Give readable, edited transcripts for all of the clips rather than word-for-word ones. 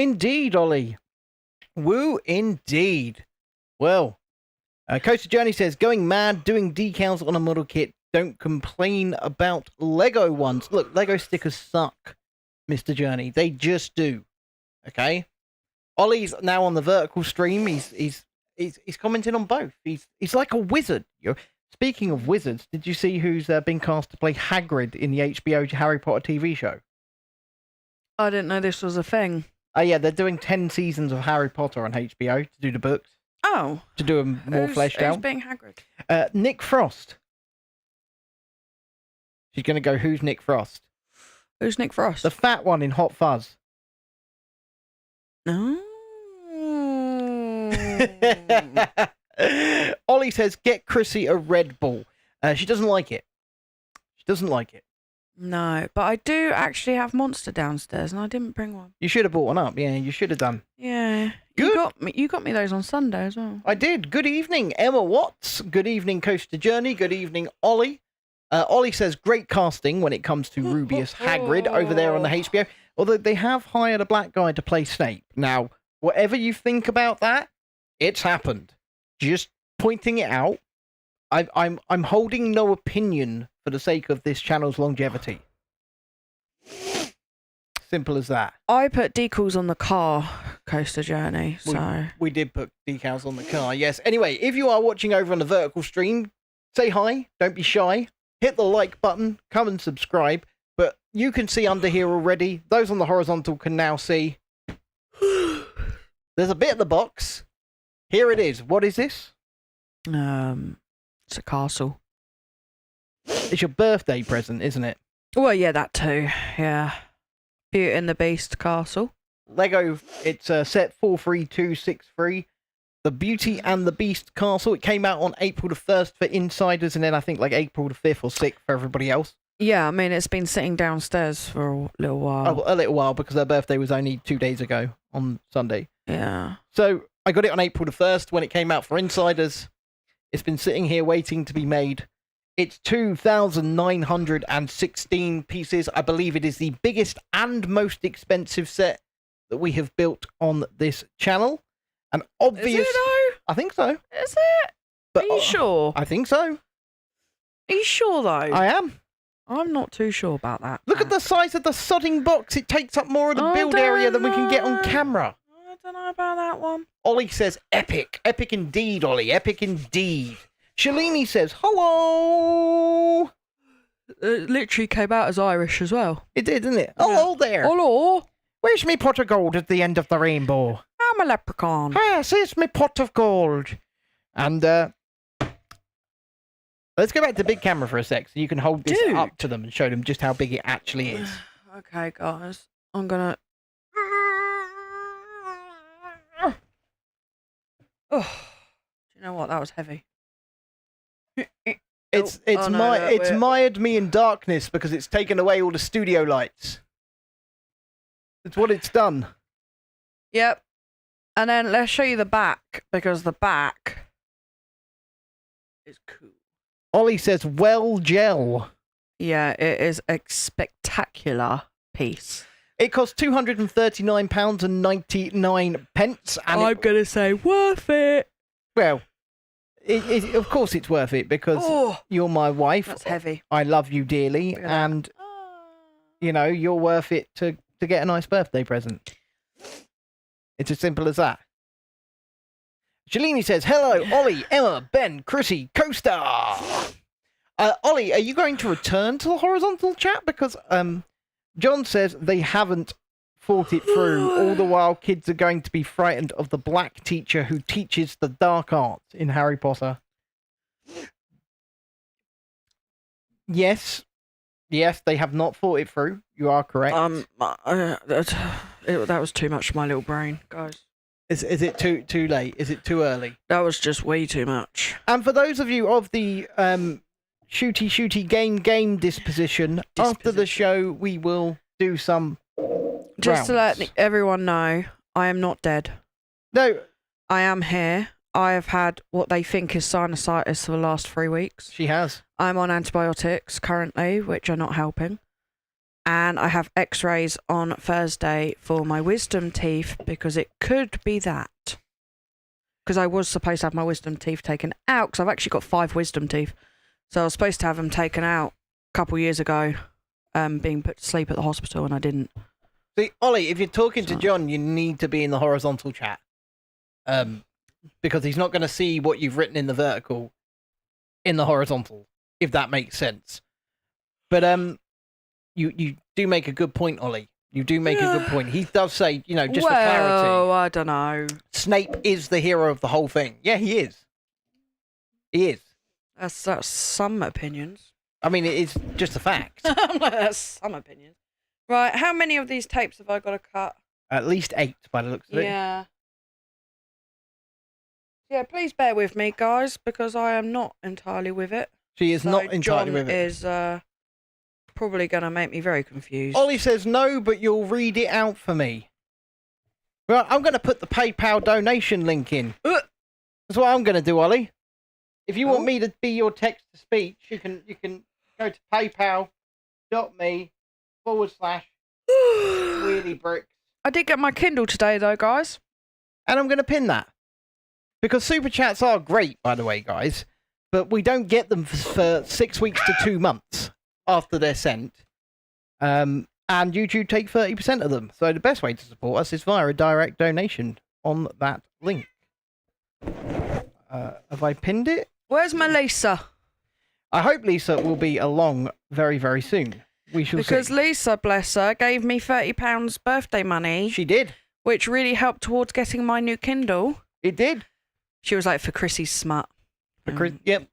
indeed, Ollie. Woo indeed. Well, Coaster Journey says, going mad, doing decals on a model kit. Don't complain about Lego ones. Look, Lego stickers suck, Mr. Journey. They just do. Okay? Ollie's now on the vertical stream. He's commenting on both. He's like a wizard. Speaking of wizards, did you see who's been cast to play Hagrid in the HBO Harry Potter TV show? I didn't know this was a thing. Oh, yeah, they're doing 10 seasons of Harry Potter on HBO to do the books. Oh. To do them more fleshed out. Who's being Hagrid? Nick Frost. She's going to go, who's Nick Frost? Who's Nick Frost? The fat one in Hot Fuzz. No. Ollie says, get Chrissy a Red Bull. She doesn't like it. She doesn't like it. No, but I do actually have Monster downstairs, and I didn't bring one. You should have bought one up. Yeah, you should have done. Yeah. Good. You got me those on Sunday as well. I did. Good evening, Emma Watts. Good evening, Coaster Journey. Good evening, Ollie. Ollie says, great casting when it comes to Rubius Hagrid over there on the HBO. Although they have hired a black guy to play Snape. Now, whatever you think about that, it's happened. Just pointing it out. I'm holding no opinion for the sake of this channel's longevity. Simple as that. I put decals on the car, Coaster Journey, so... We did put decals on the car, yes. Anyway, if you are watching over on the vertical stream, say hi, don't be shy. Hit the like button, come and subscribe. But you can see under here already. Those on the horizontal can now see. There's a bit in the box. Here it is. What is this? It's a castle. It's your birthday present, isn't it? Well, yeah, that too. Yeah. Beauty and the Beast castle. Lego, it's set 43263. The Beauty and the Beast castle. It came out on April the 1st for insiders, and then I think like April the 5th or 6th for everybody else. Yeah, I mean, it's been sitting downstairs for a little while. Oh, a little while, because her birthday was only 2 days ago on Sunday. Yeah. So I got it on April the 1st when it came out for insiders. It's been sitting here waiting to be made. It's 2,916 pieces. I believe it is the biggest and most expensive set that we have built on this channel. And obvious. Is it though? I think so. Is it? But, Are you sure? I think so. Are you sure though? I am. I'm not too sure about that. Look at the size of the sodding box. It takes up more of the build area than we can get on camera. I don't know about that one. Ollie says, epic. Epic indeed, Ollie. Epic indeed. Shalini says, hello. It literally came out as Irish as well. It did, didn't it? Hello there. Hello. Where's me pot of gold at the end of the rainbow? I'm a leprechaun. Yes, it's me pot of gold. And, let's go back to big camera for a sec so you can hold this up to them and show them just how big it actually is. Okay, guys. I'm gonna... Oh, do you know what? That was heavy. It's mired me in darkness because it's taken away all the studio lights. It's what it's done. Yep. And then let's show you the back, because the back is cool. Ollie says, well, gel. Yeah, it is a spectacular piece. It costs £239.99. And I'm going to say worth it. Well, of course it's worth it because you're my wife. That's heavy. I love you dearly. And, you know, you're worth it to get a nice birthday present. It's as simple as that. Shalini says, hello, Ollie, Emma, Ben, Chrissy, Coaster. Ollie, are you going to return to the horizontal chat? Because John says they haven't thought it through. All the while, kids are going to be frightened of the black teacher who teaches the dark arts in Harry Potter. Yes, they have not thought it through. You are correct. That was too much for my little brain, guys. Is it too late? Is it too early? That was just way too much. And for those of you of the shooty game disposition, after the show we will do some just to rounds. let everyone know, I am not dead. No. I am here. I have had what they think is sinusitis for the last 3 weeks. She has. I'm on antibiotics currently, which are not helping. And I have x-rays on Thursday for my wisdom teeth because it could be that. Because I was supposed to have my wisdom teeth taken out because I've actually got 5 wisdom teeth. So I was supposed to have them taken out a couple years ago, being put to sleep at the hospital, and I didn't. See, Ollie, if you're talking to John, you need to be in the horizontal chat. Because he's not going to see what you've written in the vertical in the horizontal, if that makes sense. But you do make a good point, Ollie. You do make a good point. He does say, you know, just for clarity. Oh, I don't know. Snape is the hero of the whole thing. Yeah, he is. He is. That's some opinions. I mean, it is just a fact. That's some opinions. Right, how many of these tapes have I got to cut? At least 8 by the looks of it. Yeah. Yeah, please bear with me, guys, because I am not entirely with it. She is not entirely John with it. is probably going to make me very confused. Ollie says no, but you'll read it out for me. Well, I'm going to put the PayPal donation link in. That's what I'm going to do, Ollie. If you want me to be your text to speech, you can go to paypal.me/weirdiebricks. I did get my Kindle today, though, guys. And I'm going to pin that. Because super chats are great, by the way, guys. But we don't get them for 6 weeks to 2 months after they're sent. And YouTube take 30% of them. So the best way to support us is via a direct donation on that link. Have I pinned it? Where's my Lisa? I hope Lisa will be along very, very soon. We shall see. Because Lisa, bless her, gave me £30 birthday money. She did. Which really helped towards getting my new Kindle. It did. She was like, for Chrissy's smut. Yep.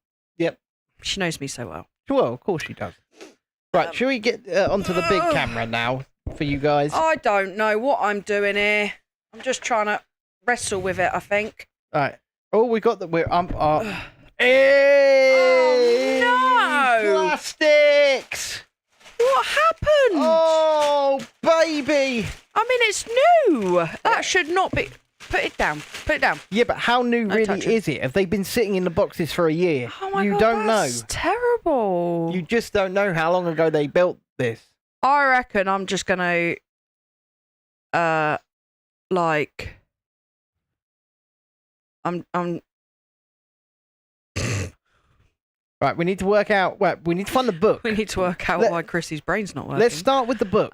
She knows me so well. Well, of course she does. Right, shall we get onto the big camera now for you guys? I don't know what I'm doing here. I'm just trying to wrestle with it, I think. All right. Oh, we got the... Hey! Oh, no! Plastics! What happened? Oh, baby! I mean, it's new. That should not be... Put it down. Put it down. Yeah, but how new No really touching. is it? Have they been sitting in the boxes for a year? Oh my you God, don't that's terrible. You just don't know how long ago they built this. I reckon I'm just going to... like... I'm Right, we need to work out... Well, we need to find the book. We need to work out why Chrissy's brain's not working. Let's start with the book.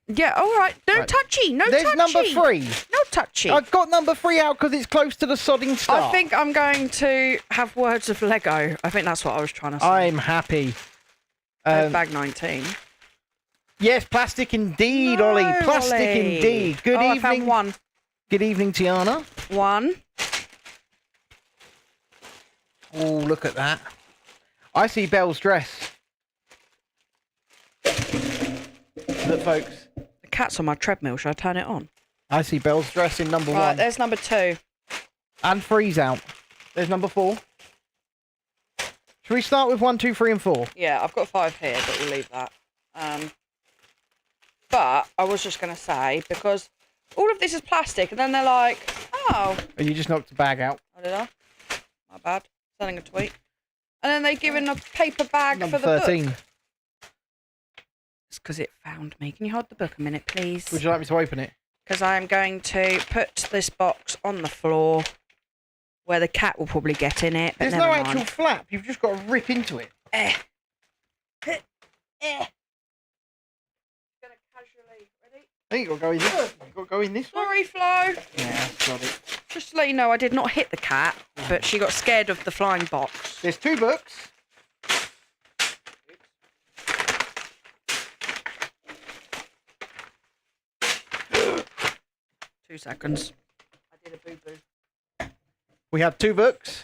Yeah, all right. No Right. touchy. No There's touchy. number 3. No touchy. I've got number 3 out because it's close to the sodding start. I think I'm going to have words of Lego. I think that's what I was trying to say. I'm happy. Bag 19. Yes, plastic indeed, No, Ollie. Plastic Ollie. indeed. Good I evening. found one. Good evening, Tiana. One. Oh, look at that. I see Belle's dress. Look, folks. The cat's on my treadmill. Should I turn it on? I see Belle's dress in number Right, 1. there's number 2. And 3's out. There's number 4. Should we start with 1, 2, 3, and 4? Yeah, I've got 5 here, but we'll leave that. But I was just going to say, because all of this is plastic, and then they're like, oh. Oh, you just knocked the bag out. Oh, did I? My bad. Sending a tweet. And then they give in a paper bag Number for the 13. book. It's because it found me. Can you hold the book a minute, please? Would you like me to open it? Because I am going to put this box on the floor where the cat will probably get in it. But There's no never actual mind. flap. You've just got to rip into it. Gonna casually. Ready? I think you've got to go in this. You've got to go in this one. Sorry, Flo. Yeah, got it. Just to let you know, I did not hit the cat, but she got scared of the flying box. There's 2 books. Two seconds. I did a boo-boo. We have 2 books.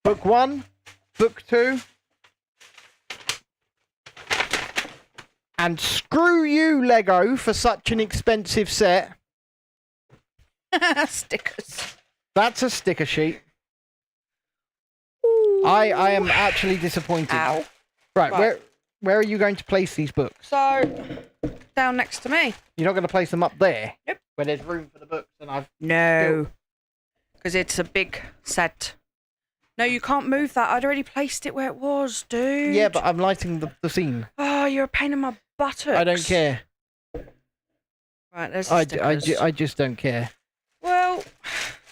Book 1, book 2. And screw you, Lego, for such an expensive set. Stickers. That's a sticker sheet. I am actually disappointed. Ow. Right, Right. where are you going to place these books? So, down next to me. You're not going to place them up there? Yep. Where there's room for the books and I've... No. Because it's a big set. No, you can't move that. I'd already placed it where it was, dude. Yeah, but I'm lighting the scene. Oh, you're a pain in my buttocks. I don't care. Right, there's the stickers. I just don't care. Well,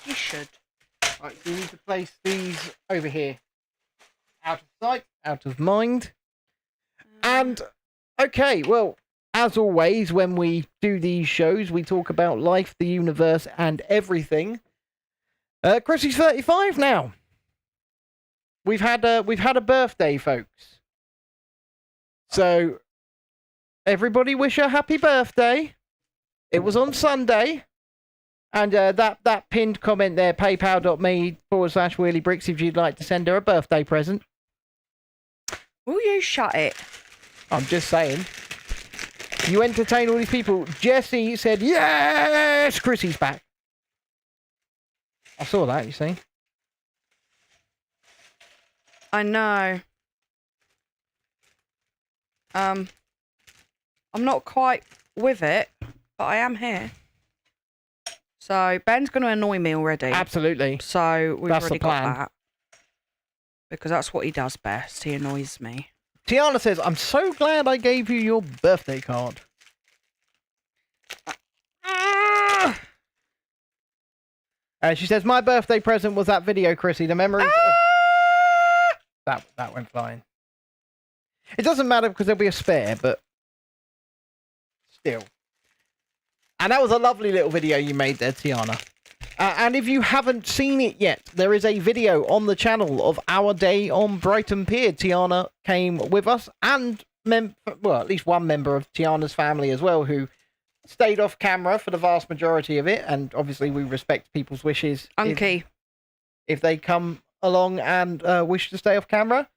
you should. Right, so you need to place these over here. Out of sight, out of mind. And, okay, well, as always, when we do these shows, we talk about life, the universe, and everything. Chrissy's 35 now. We've had a birthday, folks. So, everybody wish her happy birthday. It was on Sunday. And that pinned comment there, paypal.me/WheelieBricks if you'd like to send her a birthday present. Will you shut it? I'm just saying. You entertain all these people. Jesse said, yes, Chrissy's back. I saw that, you see. I know. I'm not quite with it, but I am here. So Ben's going to annoy me already. Absolutely. So we've That's already the plan. got that. Because that's what he does best. He annoys me. Tiana says, I'm so glad I gave you your birthday card. She says, my birthday present was that video, Chrissy. The memories... That went flying. It doesn't matter because there'll be a spare, but... Still. And that was a lovely little video you made there, Tiana. And if you haven't seen it yet, there is a video on the channel of our day on Brighton Pier. Tiana came with us and, at least one member of Tiana's family as well, who stayed off camera for the vast majority of it. And obviously we respect people's wishes. Unky. If they come along and wish to stay off camera.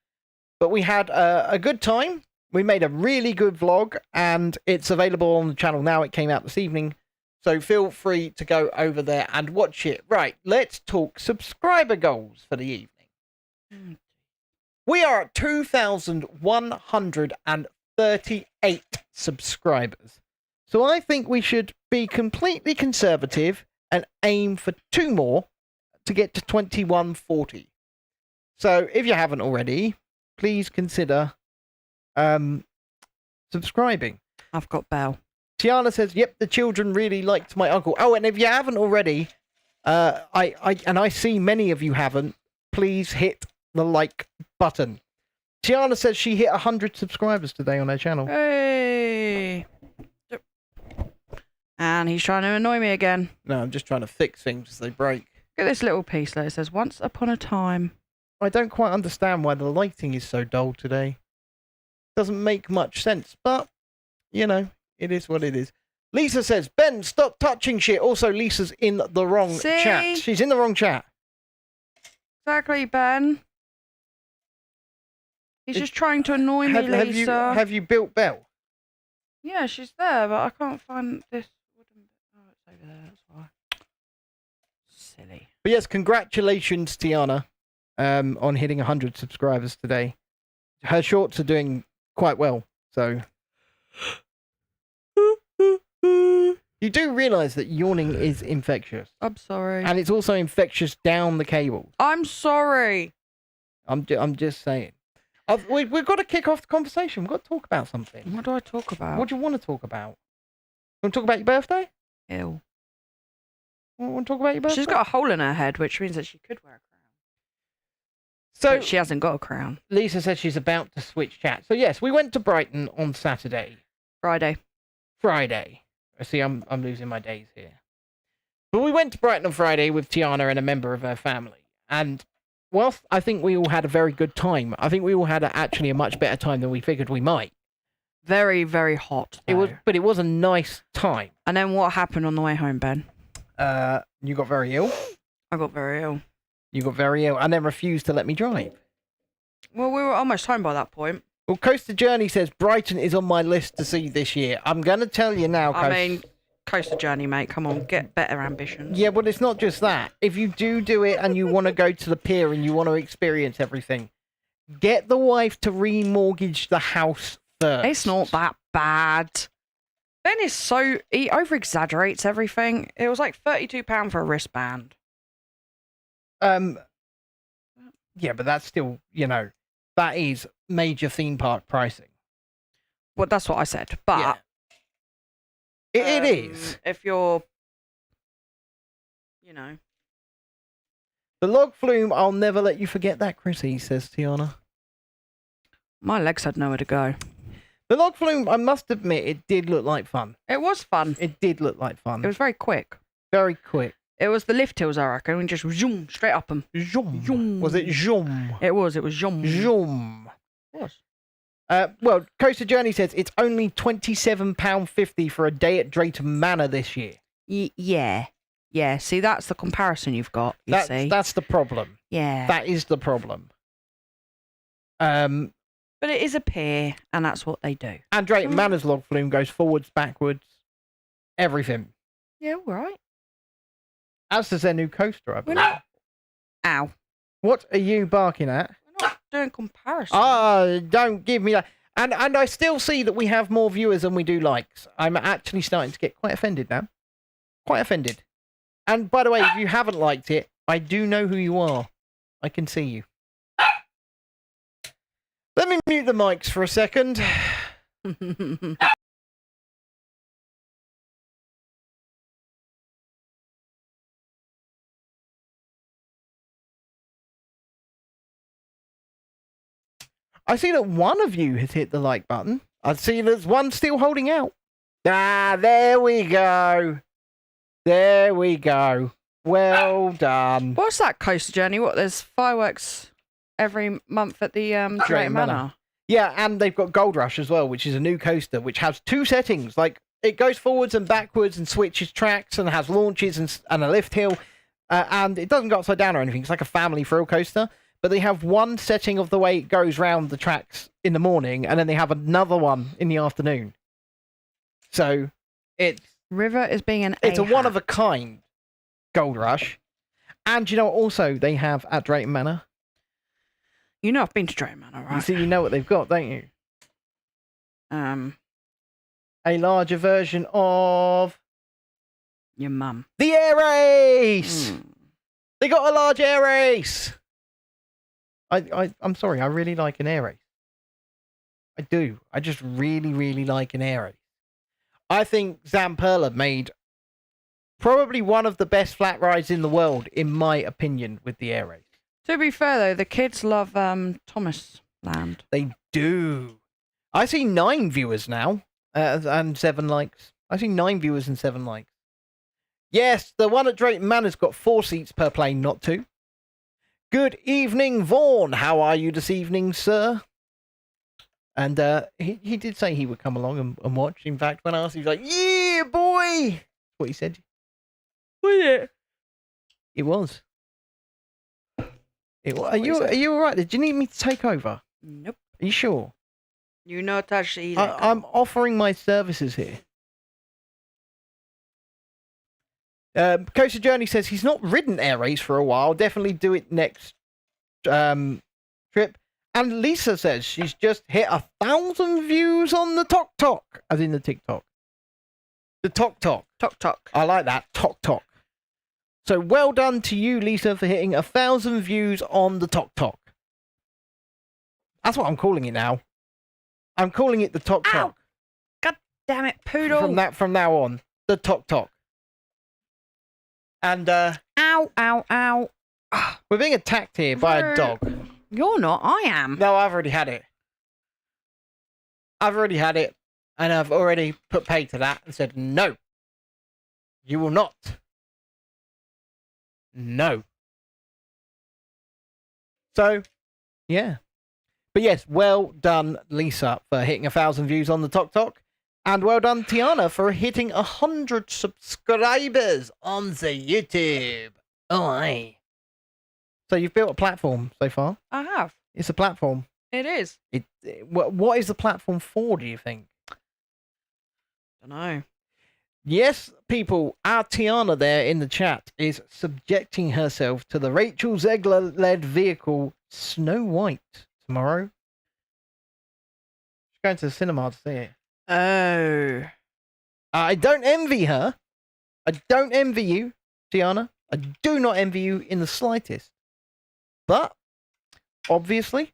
But we had a good time. We made a really good vlog, and it's available on the channel now. It came out this evening. So feel free to go over there and watch it. Right, let's talk subscriber goals for the evening. We are at 2,138 subscribers. So I think we should be completely conservative and aim for 2 more to get to 2,140. So if you haven't already, please consider subscribing. I've got Belle. Tiana says, yep, the children really liked my uncle. Oh, and if you haven't already, I see many of you haven't, please hit the like button. Tiana says she hit 100 subscribers today on her channel. Hey! And he's trying to annoy me again. No, I'm just trying to fix things as they break. Look at this little piece there. It says, once upon a time. I don't quite understand why the lighting is so dull today. Doesn't make much sense, but, you know, it is what it is. Lisa says, Ben, stop touching shit. Also, Lisa's in the wrong chat. She's in the wrong chat. Exactly, Ben. He's just trying to annoy me, Lisa. Have you built Belle? Yeah, she's there, but I can't find this wooden bit. Oh, it's over there, that's why. Silly. But yes, congratulations, Tiana, on hitting 100 subscribers today. Her shorts are doing quite well, so... You do realise that yawning is infectious. I'm sorry. And it's also infectious down the cable. I'm sorry. I'm just saying. We've got to kick off the conversation. We've got to talk about something. What do I talk about? What do you want to talk about? You want to talk about your birthday? Ew. Want to talk about your birthday? She's got a hole in her head, which means that she could wear a crown. So but she hasn't got a crown. Lisa says she's about to switch chat. So yes, we went to Brighton on Saturday. Friday. See, I'm losing my days here. But we went to Brighton on Friday with Tiana and a member of her family. And whilst I think we all had a very good time, I think we all had actually a much better time than we figured we might. Very, very hot. Though. It was a nice time. And then what happened on the way home, Ben? You got very ill. I got very ill. You got very ill and then refused to let me drive. Well, we were almost home by that point. Well, Coaster Journey says Brighton is on my list to see this year. I'm going to tell you now, Coaster Journey, mate. Come on, get better ambitions. Yeah, but it's not just that. If you do it and you want to go to the pier and you want to experience everything, get the wife to remortgage the house first. It's not that bad. Ben is he over-exaggerates everything. It was like £32 for a wristband. Yeah, but that's still, that is major theme park pricing. Well, that's what I said. But It is. If you're, The log flume, I'll never let you forget that, Chrissy, says Tiana. my legs had nowhere to go. The log flume, I must admit, it did look like fun. It was fun. It did look like fun. It was very quick. Very quick. It was the lift hills, I reckon, and just zoom straight up them. Zoom. Zoom. Was it zoom? It was zoom. Zoom. It was. Well, Coaster Journey says it's only £27.50 for a day at Drayton Manor this year. Yeah. Yeah, see, that's the comparison you've got, you see. That's the problem. Yeah. That is the problem. But it is a pier, and that's what they do. And Drayton Manor's log flume goes forwards, backwards, everything. Yeah, all right. As does their new coaster, I believe. Ow. What are you barking at? We're not doing comparison. Don't give me that. And I still see that we have more viewers than we do likes. I'm actually starting to get quite offended now. Quite offended. And by the way, if you haven't liked it, I do know who you are. I can see you. Let me mute the mics for a second. I see that one of you has hit the like button. I see there's one still holding out. There we go. There we go. Well done. What's that coaster journey? What, there's fireworks every month at the Drayton Manor? Yeah, and they've got Gold Rush as well, which is a new coaster, which has two settings. Like, it goes forwards and backwards and switches tracks and has launches and a lift hill. And it doesn't go upside down or anything. It's like a family thrill coaster. But they have one setting of the way it goes round the tracks in the morning, and then they have another one in the afternoon. So, it's River is being an a A-hat. one-of-a-kind Gold Rush. And you know what also they have at Drayton Manor? You know I've been to Drayton Manor, right? You see, you know what they've got, don't you? A larger version of Your mum. the Air Race! Mm. They got a large Air Race! I'm sorry, I really like an Air Race. I do. I just really, really like an Air Race. I think Zamperla made probably one of the best flat rides in the world, in my opinion, with the Air Race. To be fair, though, the kids love Thomas Land. They do. I see 9 viewers now, and 7 likes. I see 9 viewers and 7 likes. Yes, the one at Drayton Manor's got 4 seats per plane, not 2. Good evening, Vaughan. How are you this evening, sir? And he did say he would come along and watch. In fact, when I asked, he was like, "Yeah, boy." That's what he said. Was it? It was. Are you all right? Did you need me to take over? Nope. Are you sure? You know Tashi. I'm offering my services here. Coaster Journey says he's not ridden Air Race for a while. Definitely do it next trip. And Lisa says she's just hit 1,000 views on the Tok Tok, as in the TikTok. The Tok Tok. Tok Tok. I like that. Tok Tok. So well done to you, Lisa, for hitting 1,000 views on the Tok Tok. That's what I'm calling it now. I'm calling it the Tok Tok. God damn it, poodle. From now on, the Tok Tok. And Ow, ow, ow. we're being attacked here by a dog. You're not, I am. No, I've already had it. And I've already put pay to that and said, no. You will not. No. So, yeah. But yes, well done, Lisa, for hitting 1,000 views on the Tok Tok. And well done, Tiana, for hitting 100 subscribers on the YouTube. Oh, aye. So you've built a platform so far. I have. It's a platform. It is. What is the platform for, do you think? Don't know. Yes, people, our Tiana there in the chat is subjecting herself to the Rachel Zegler-led vehicle Snow White tomorrow. She's going to the cinema to see it. Oh. I don't envy her. I don't envy you, Tiana. I do not envy you in the slightest. But obviously,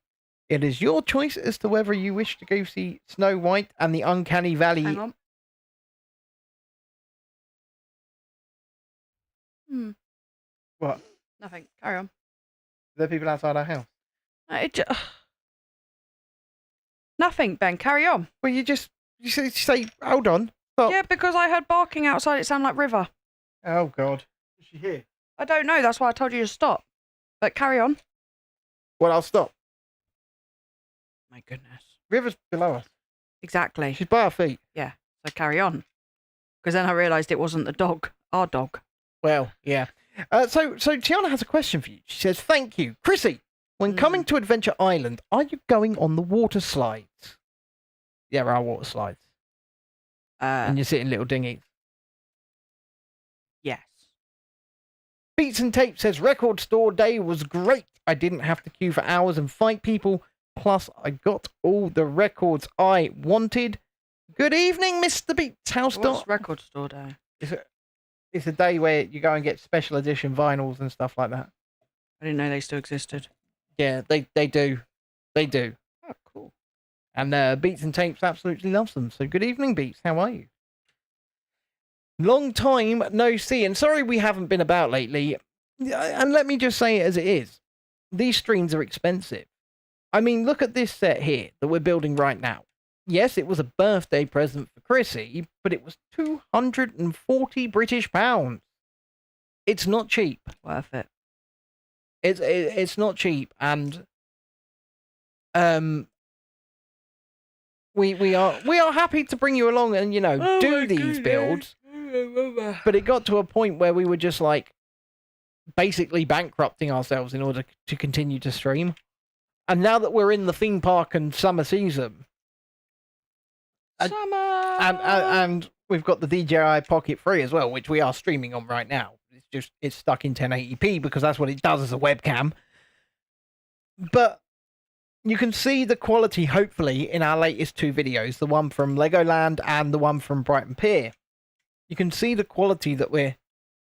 it is your choice as to whether you wish to go see Snow White and the Uncanny Valley. Hang on. What? Nothing. Carry on. There are people outside our house. Nothing, Ben. Carry on. Well, you say, hold on. Stop. Yeah, because I heard barking outside. It sounded like River. Oh, God. Is she here? I don't know. That's why I told you to stop. But carry on. Well, I'll stop. My goodness. River's below us. Exactly. She's by our feet. Yeah. So carry on. Because then I realised it wasn't the dog. Our dog. Well, yeah. So Tiana has a question for you. She says, thank you. Chrissy, when coming to Adventure Island, are you going on the water slides? Yeah, there are water slides. And you're sitting little dinghies. Yes. Beats and Tape says, record store day was great. I didn't have to queue for hours and fight people. Plus, I got all the records I wanted. Good evening, Mr. Beats. How's What's record store day? It's a day where you go and get special edition vinyls and stuff like that. I didn't know they still existed. Yeah, they do. They do. Oh, cool. And Beats and Tapes absolutely loves them. So good evening, Beats. How are you? Long time no see. And sorry we haven't been about lately. And let me just say it as it is. These streams are expensive. I mean, look at this set here that we're building right now. Yes, it was a birthday present for Chrissy, but it was 240 British pounds. It's not cheap. Worth it. It's not cheap, and we are happy to bring you along and do these builds. But it got to a point where we were just like basically bankrupting ourselves in order to continue to stream. And now that we're in the theme park and summer season. And we've got the DJI Pocket 3 as well, which we are streaming on right now. It's stuck in 1080p because that's what it does as a webcam. But you can see the quality, hopefully, in our latest two videos, the one from Legoland and the one from Brighton Pier. You can see the quality that we're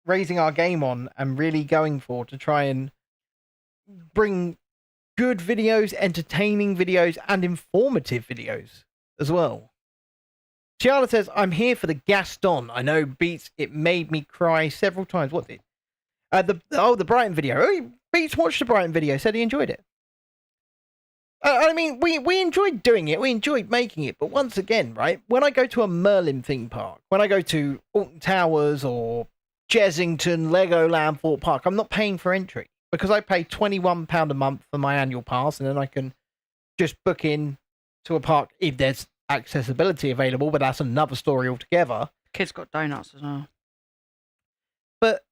raising our game on and really going for to try and bring good videos, entertaining videos, and informative videos as well. Tiana says, I'm here for the Gaston. I know, Beats, it made me cry several times. What did? The Brighton video. Oh, Beats watched the Brighton video, said he enjoyed it. I mean, we enjoyed doing it. We enjoyed making it. But once again, right, when I go to a Merlin theme park, when I go to Alton Towers or Chessington, Legoland, Thorpe Park, I'm not paying for entry because I pay £21 a month for my annual pass, and then I can just book in to a park if there's accessibility available, but that's another story altogether. Kids got donuts as well. But,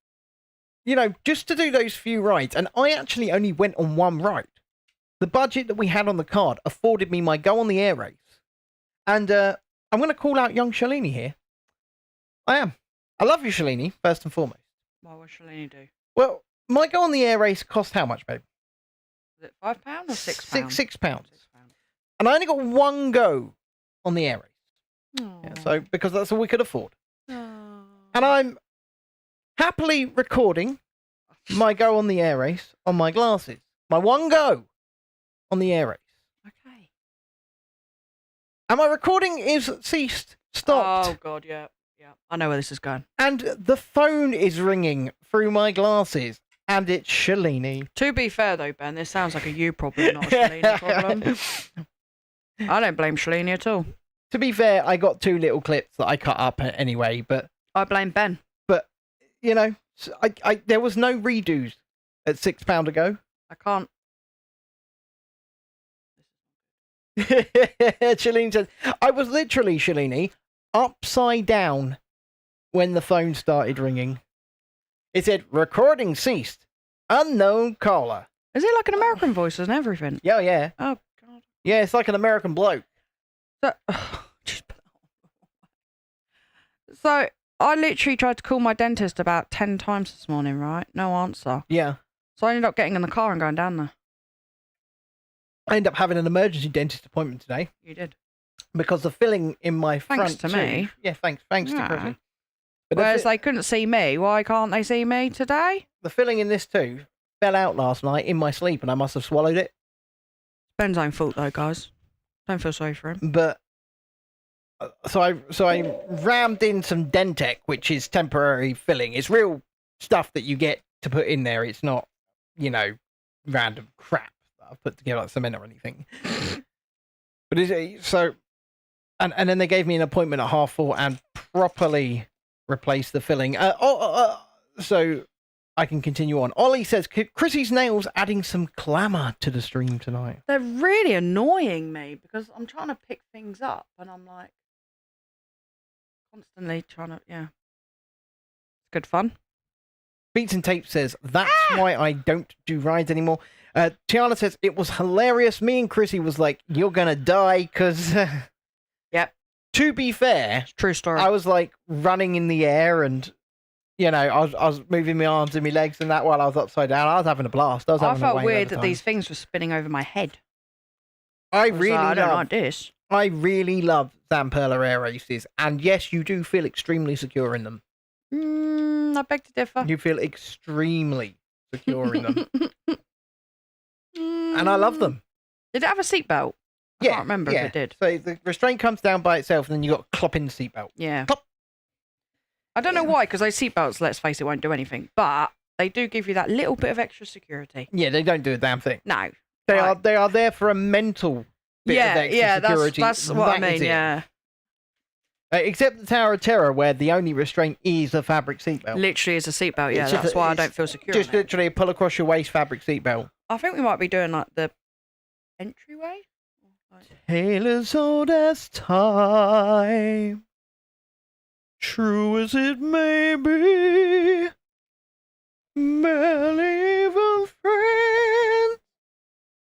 just to do those few rides, and I actually only went on one ride. The budget that we had on the card afforded me my go on the air race. And I'm going to call out young Shalini here. I am. I love you, Shalini, first and foremost. What would Shalini do? Well, my go on the air race cost how much, babe? Is it £5 or £6? £6. And I only got one go on the air race. Aww. Yeah, so, because that's all we could afford. Aww. And I'm happily recording my go on the air race on my glasses. My one go on the air race. Okay. And my recording is stopped. Oh, God, yeah. Yeah. I know where this is going. And the phone is ringing through my glasses. And it's Shalini. To be fair, though, Ben, this sounds like a you problem, not a Shalini problem. I don't blame Shalini at all. To be fair, I got two little clips that I cut up anyway, but... I blame Ben. But, there was no redos at £6 ago. I can't. Shalini says, I was literally, Shalini, upside down when the phone started ringing. It said, recording ceased. Unknown caller. Is it like an American voice and everything? Yeah, yeah. Oh, God. Yeah, it's like an American bloke. So, I literally tried to call my dentist about 10 times this morning, right? No answer. Yeah. So I ended up getting in the car and going down there. I ended up having an emergency dentist appointment today. You did? Because the filling in my Thanks front to me. Yeah, thanks to Chrissy. But Whereas they couldn't see me, why can't they see me today? The filling in this tooth fell out last night in my sleep and I must have swallowed it. Ben's own fault though, guys. Don't feel sorry for him. But so I rammed in some Dentec, which is temporary filling. It's real stuff that you get to put in there. It's not, random crap that I've put together like cement or anything. But and then they gave me an appointment at 4:30 and properly replaced the filling. So I can continue on. Ollie says Chrissy's nails adding some glamour to the stream tonight. They're really annoying me because I'm trying to pick things up and I'm like constantly trying to, yeah. It's good fun. Beats and Tape says, that's why I don't do rides anymore. Tiana says, it was hilarious. Me and Chrissy was like, you're going to die because... Yep. To be fair... It's a true story. I was like running in the air and, I was moving my arms and my legs and that while I was upside down. I was having a blast. I felt weird that these things were spinning over my head. I don't like this. I really love Zamperla Air races. And yes, you do feel extremely secure in them. I beg to differ. You feel extremely secure in them. And I love them. Did it have a seatbelt? I can't remember if it did. So the restraint comes down by itself and then you got to clop in the seatbelt. Yeah. Clop. I don't know why, because those seatbelts, let's face it, won't do anything. But they do give you that little bit of extra security. Yeah, they don't do a damn thing. No. They are there for a mental bit of extra security. That's what I mean, yeah. Except the Tower of Terror, where the only restraint is a fabric seatbelt. Literally is a seatbelt, yeah. That's why I don't feel secure. Just literally a pull across your waist fabric seatbelt. I think we might be doing like the entryway. Tale as old as time, true as it may be, barely even friends,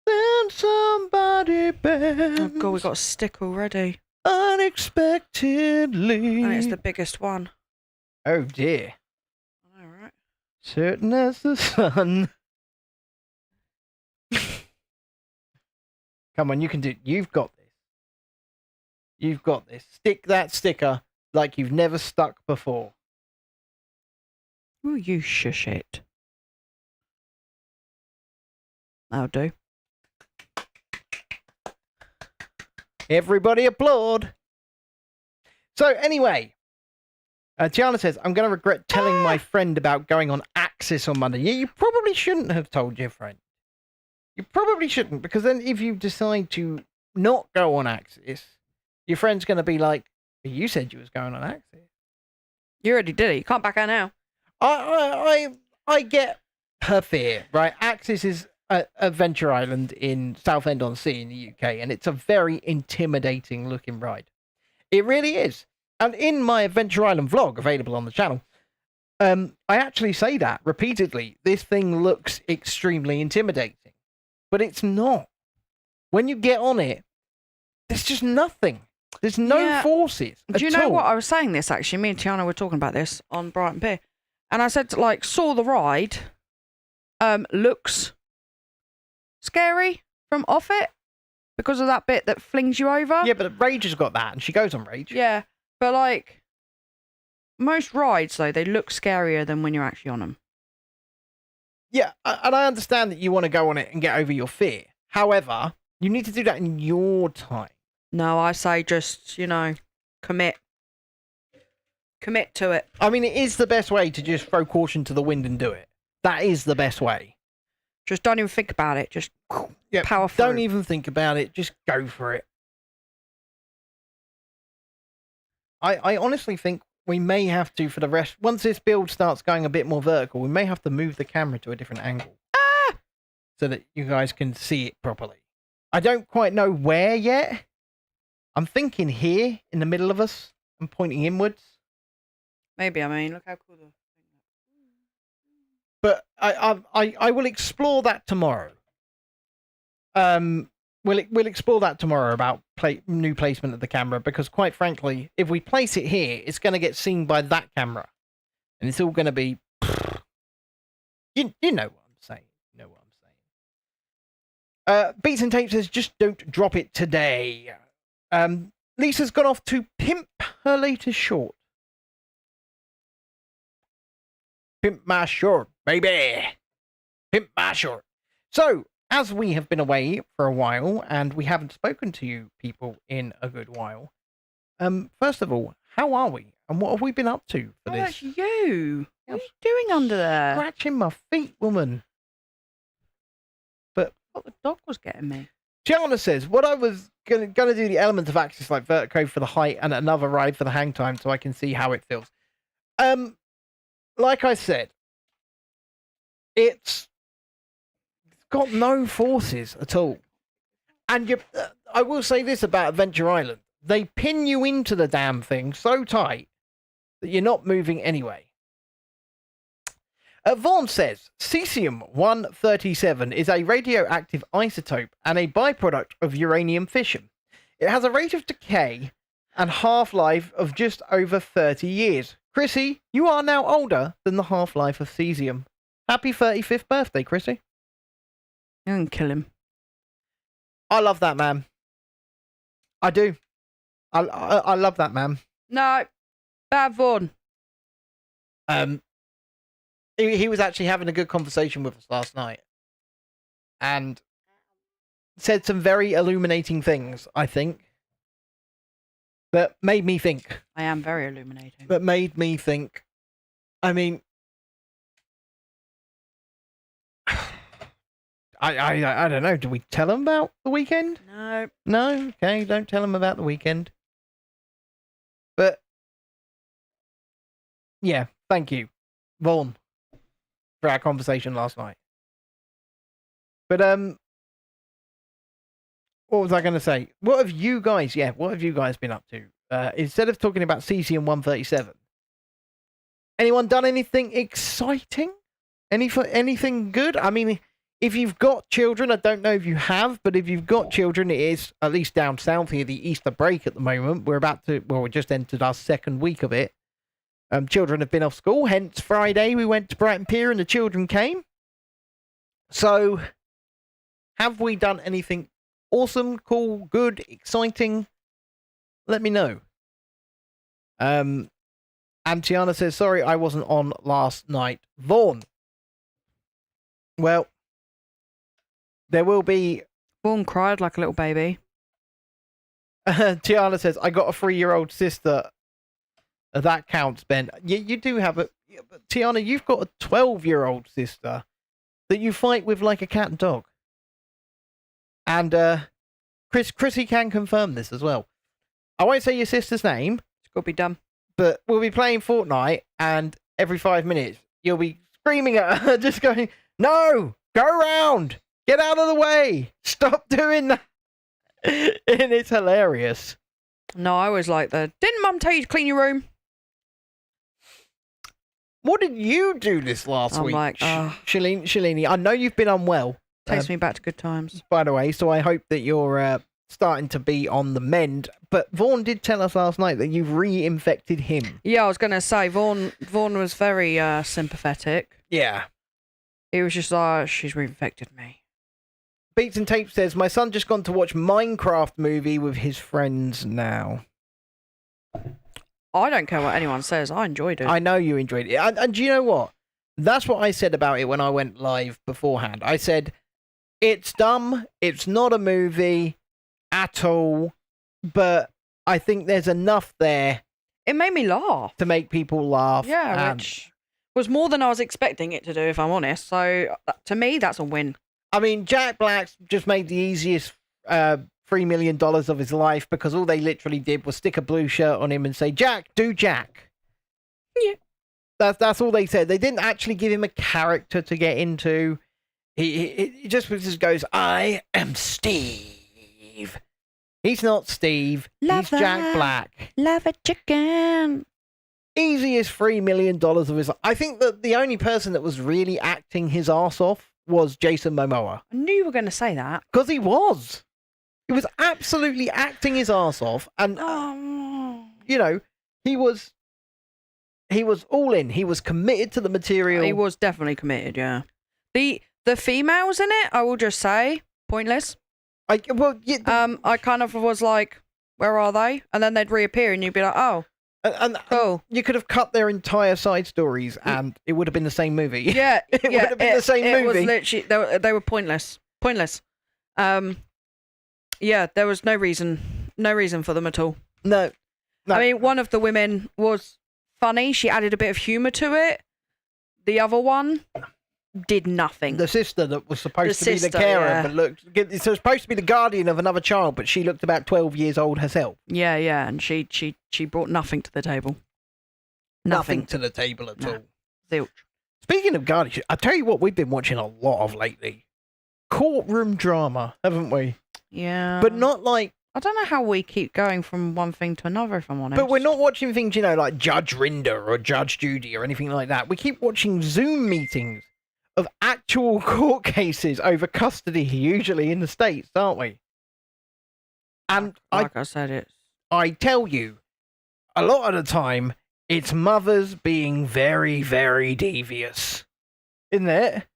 then somebody bends. Oh god, we got a stick already. Unexpectedly. And it's the biggest one. Oh dear. All right. Certain as the sun. Come on, you can do it. You've got this. You've got this. Stick that sticker like you've never stuck before. Will you shush it? That'll do. Everybody applaud. So anyway, Tiana says, I'm going to regret telling my friend about going on Axis on Monday. Yeah, you probably shouldn't have told your friend. You probably shouldn't, because then if you decide to not go on Axis, your friend's going to be like, you said you was going on Axis. You already did it. You can't back out now. I get her fear, right? Axis is Adventure Island in Southend-on-Sea in the UK, and it's a very intimidating looking ride. It really is. And in my Adventure Island vlog, available on the channel, I actually say that repeatedly. This thing looks extremely intimidating, but it's not. When you get on it, there's just nothing. There's no forces. Do you know what? I was saying this actually. Me and Tiana were talking about this on Brighton Pier, and I said, like, saw the ride, looks scary from off it because of that bit that flings you over. Yeah, but Rage has got that, and she goes on Rage. Yeah, but like most rides, though, they look scarier than when you're actually on them. Yeah, and I understand that you want to go on it and get over your fear. However, you need to do that in your time. No, I say just, commit. Commit to it. I mean, it is the best way to just throw caution to the wind and do it. That is the best way. Just don't even think about it. Just power through. Don't even think about it. Just go for it. I honestly think we may have to, for the rest, once this build starts going a bit more vertical, we may have to move the camera to a different angle. So that you guys can see it properly. I don't quite know where yet. I'm thinking here, in the middle of us. I'm pointing inwards. Maybe, look how cool the thing is. But I will explore that tomorrow. We'll explore that tomorrow about new placement of the camera, because quite frankly, if we place it here, it's going to get seen by that camera, and it's all going to be. You know what I'm saying. You know what I'm saying. Beats and Tape says, just don't drop it today. Lisa's gone off to pimp her latest short. Pimp my short, baby. Pimp my short. So, as we have been away for a while and we haven't spoken to you people in a good while, first of all, how are we? And what have we been up to for Oh, this? that's you. What are you doing under there? Scratching my feet, woman. But What the dog was getting me. Gianna says, what I was gonna do the element of access like vertigo for the height and another ride for the hang time so I can see how it feels. Like I said, it's got no forces at all. And I will say this about Adventure Island. They pin you into the damn thing so tight that you're not moving anyway. Vaughan says, cesium-137 is a radioactive isotope and a byproduct of uranium fission. It has a rate of decay and half-life of just over 30 years. Chrissy, you are now older than the half-life of cesium. Happy 35th birthday, Chrissy. You can kill him. I love that man. I do. I love that man. No. Bad Vaughn. He was actually having a good conversation with us last night. And said some very illuminating things, I think. That made me think. I am very illuminating. That made me think. I mean, I don't know. Do we tell him about the weekend? No. No? Okay, don't tell him about the weekend. But, yeah, thank you, Vaughan, for our conversation last night. But, what was I going to say? What have you guys been up to? Instead of talking about cesium-137, anyone done anything exciting? Anything good? I mean, if you've got children, I don't know if you have, but if you've got children, it is, at least down south here, the Easter break at the moment. We just entered our second week of it. Children have been off school, hence Friday we went to Brighton Pier and the children came. So, have we done anything awesome, cool, good, exciting? Let me know. And Tiana says, sorry, I wasn't on last night. Vaughan. Well, there will be... Vaughn cried like a little baby. Tiana says, I got a 3-year-old sister. That counts, Ben. You do have a... Tiana, you've got a 12-year-old sister that you fight with like a cat and dog. And Chrissy can confirm this as well. I won't say your sister's name. It's got to be done. But we'll be playing Fortnite and every 5 minutes you'll be screaming at her, just going, no, go around. Get out of the way. Stop doing that. And it's hilarious. No, I always like the, didn't Mum tell you to clean your room? What did you do this last I'm week, like, Shalini? I know you've been unwell. Takes me back to good times. By the way, so I hope that you're starting to be on the mend. But Vaughan did tell us last night that you've reinfected him. Yeah, I was going to say, Vaughan was very sympathetic. Yeah. He was just like, she's reinfected me. Beats and Tape says, my son just gone to watch Minecraft movie with his friends now. I don't care what anyone says. I enjoyed it. I know you enjoyed it. And do you know what? That's what I said about it when I went live beforehand. I said, it's dumb. It's not a movie at all. But I think there's enough there. It made me laugh. To make people laugh. Yeah, which was more than I was expecting it to do, if I'm honest. So, to me, that's a win. I mean, Jack Black's just made the easiest $3 million of his life because all they literally did was stick a blue shirt on him and say, Jack, do Jack. Yeah. That's all they said. They didn't actually give him a character to get into. He just goes, I am Steve. He's not Steve. He's Jack Black. Love a chicken. Easiest $3 million of his life. I think that the only person that was really acting his arse off was Jason Momoa. I knew you were going to say that. Because he was. He was absolutely acting his arse off. And, you know, he was all in. He was committed to the material. He was definitely committed, yeah. The females in it, I will just say, pointless. I kind of was like, where are they? And then they'd reappear and you'd be like, oh. And cool. You could have cut their entire side stories and it would have been the same movie. Yeah, it would have been the same movie. It was literally, they were pointless. Pointless. Yeah, there was no reason for them at all. No. I mean, one of the women was funny. She added a bit of humour to it. The other one did nothing. The sister that was supposed to be the sister, carer, yeah. but looked, it's supposed to be the guardian of another child, but she looked about 12 years old herself. Yeah, and she brought nothing to the table. Nothing to the table at all. Zilch. Speaking of guardianship, I tell you what we've been watching a lot of lately. Courtroom drama, haven't we? Yeah. But not like... I don't know how we keep going from one thing to another, if I'm honest. But we're not watching things, like Judge Rinder or Judge Judy or anything like that. We keep watching Zoom meetings of actual court cases over custody, usually in the States, aren't we? And like I said, it's... I tell you, a lot of the time, it's mothers being very, very devious. Isn't it?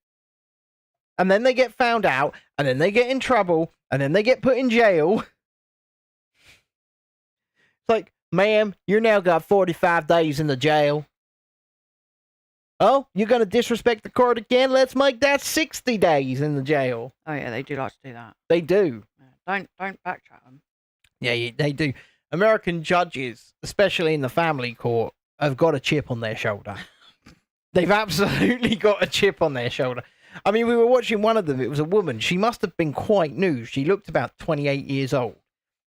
And then they get found out, and then they get in trouble, and then they get put in jail. It's like, ma'am, you're now got 45 days in the jail. Oh, you're going to disrespect the court again? Let's make that 60 days in the jail. Oh, yeah, they do like to do that. They do. Yeah, don't backtrack them. Yeah, they do. American judges, especially in the family court, have got a chip on their shoulder. They've absolutely got a chip on their shoulder. I mean, we were watching one of them. It was a woman. She must have been quite new. She looked about 28 years old.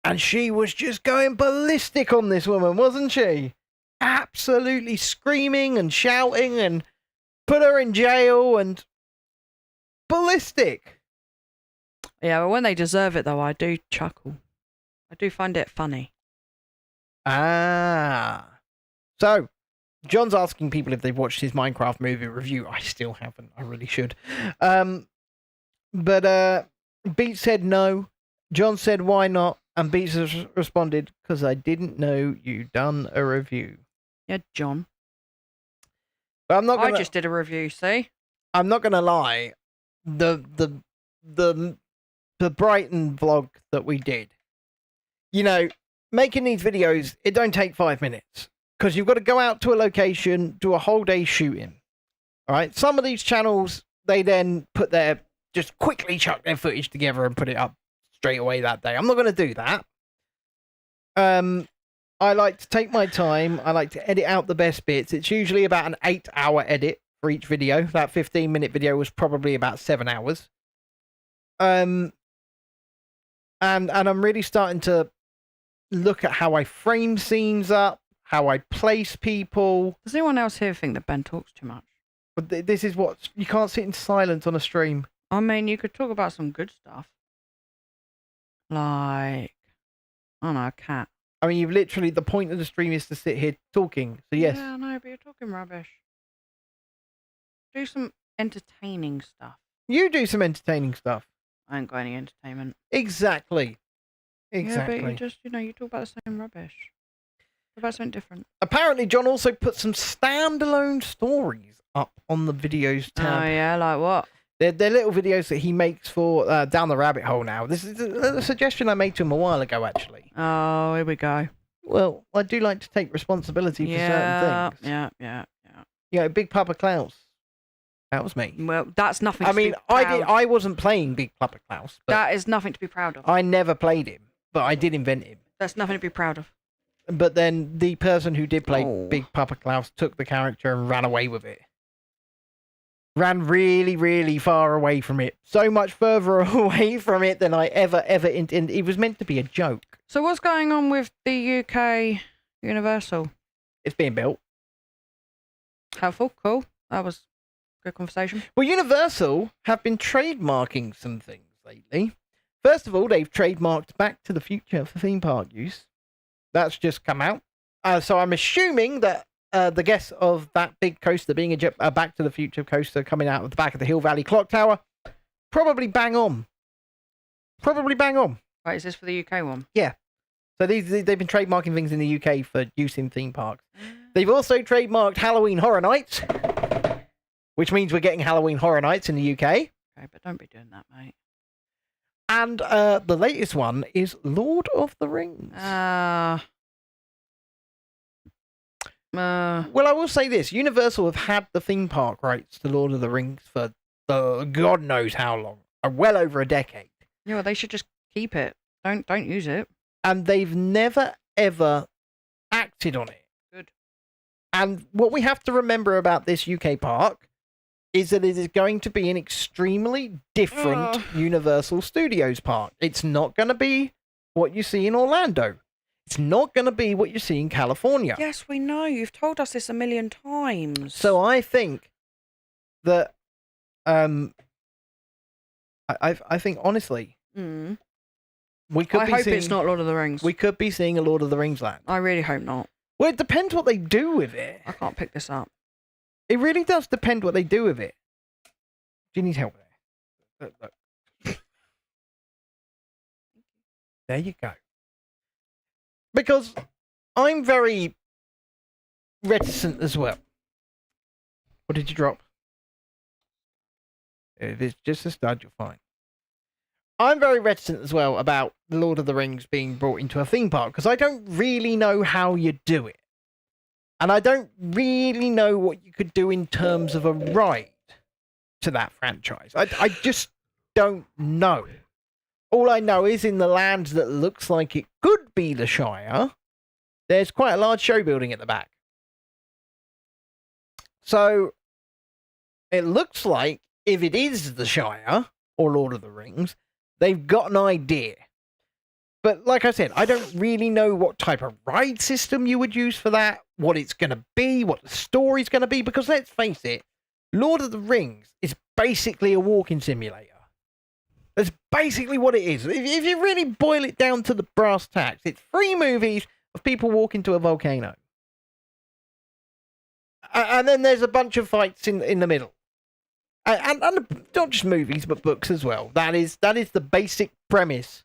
And she was just going ballistic on this woman, wasn't she? Absolutely screaming and shouting and put her in jail and ballistic. Yeah, but when they deserve it, though, I do chuckle. I do find it funny. Ah. So, John's asking people if they've watched his Minecraft movie review. I still haven't. I really should. But Beats said no. John said, why not? And Beats has responded, because I didn't know you'd done a review. Yeah, John. But I'm not gonna, I just did a review, see? I'm not going to lie. The Brighton vlog that we did, making these videos, it don't take 5 minutes. Because you've got to go out to a location, do a whole day shooting. All right. Some of these channels, they then just quickly chuck their footage together and put it up straight away that day. I'm not going to do that. I like to take my time. I like to edit out the best bits. It's usually about an 8-hour edit for each video. That 15-minute video was probably about 7 hours. And I'm really starting to look at how I frame scenes up, how I place people. Does anyone else here think that Ben talks too much? But this is what... You can't sit in silence on a stream. I mean, you could talk about some good stuff. Like, I don't know, a cat. I mean, you've literally... The point of the stream is to sit here talking. So, yes. Yeah, no, but you're talking rubbish. Do some entertaining stuff. You do some entertaining stuff. I ain't got any entertainment. Exactly. Yeah, but you just, you talk about the same rubbish. Talk about something different. Apparently, John also put some standalone stories up on the videos tab. Oh, yeah, like what? They're little videos that he makes for Down the Rabbit Hole now. This is a suggestion I made to him a while ago, actually. Oh, here we go. Well, I do like to take responsibility for certain things. Yeah. Big Papa Klaus. That was me. Well, that's nothing to be proud. I wasn't playing Big Papa Klaus. But that is nothing to be proud of. I never played him, but I did invent him. That's nothing to be proud of. But then the person who did play Big Papa Klaus took the character and ran away with it. Ran really, really far away from it. So much further away from it than I ever intended. It was meant to be a joke. So what's going on with the UK Universal? It's being built. Helpful, cool. That was a good conversation. Well, Universal have been trademarking some things lately. First of all, they've trademarked Back to the Future for theme park use. That's just come out. So I'm assuming that the guess of that big coaster being a Back to the Future coaster coming out of the back of the Hill Valley Clock Tower, probably bang on. Right, is this for the UK one? Yeah. So they've been trademarking things in the UK for use in theme parks. They've also trademarked Halloween Horror Nights, which means we're getting Halloween Horror Nights in the UK. Okay, but don't be doing that, mate. And the latest one is Lord of the Rings. Well, I will say this. Universal have had the theme park rights to Lord of the Rings for God knows how long. well over a decade. Yeah, well, they should just keep it. Don't use it. And they've never, ever acted on it. Good. And what we have to remember about this UK park is that it is going to be an extremely different Universal Studios park. It's not going to be what you see in Orlando. It's not going to be what you see in California. Yes, we know. You've told us this a million times. So I think that, I think honestly, we could. I be hope seeing, it's not Lord of the Rings. We could be seeing a Lord of the Rings land. I really hope not. Well, it depends what they do with it. I can't pick this up. It really does depend what they do with it. Do you need help there? Look. There you go. Because I'm very reticent as well. What did you drop? It is just a stud, you're fine. I'm very reticent as well about The Lord of the Rings being brought into a theme park because I don't really know how you do it. And I don't really know what you could do in terms of a ride to that franchise. I just don't know. All I know is in the land that looks like it could be the Shire, there's quite a large show building at the back. So it looks like if it is the Shire or Lord of the Rings, they've got an idea. But like I said, I don't really know what type of ride system you would use for that, what it's going to be, what the story's going to be, because let's face it, Lord of the Rings is basically a walking simulator. That's basically what it is. If you really boil it down to the brass tacks, it's 3 movies of people walking to a volcano. And then there's a bunch of fights in the middle. And not just movies, but books as well. That is the basic premise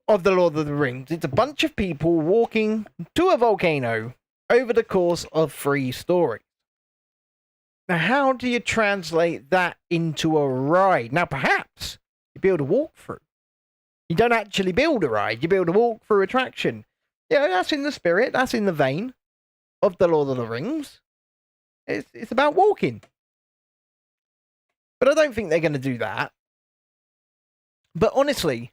of The Lord of the Rings. It's a bunch of people walking to a volcano over the course of 3 stories. Now, how do you translate that into a ride? Now, perhaps you build a walkthrough. You don't actually build a ride. You build a walkthrough attraction. Yeah, that's in the spirit. That's in the vein of The Lord of the Rings. It's about walking. But I don't think they're going to do that. But honestly,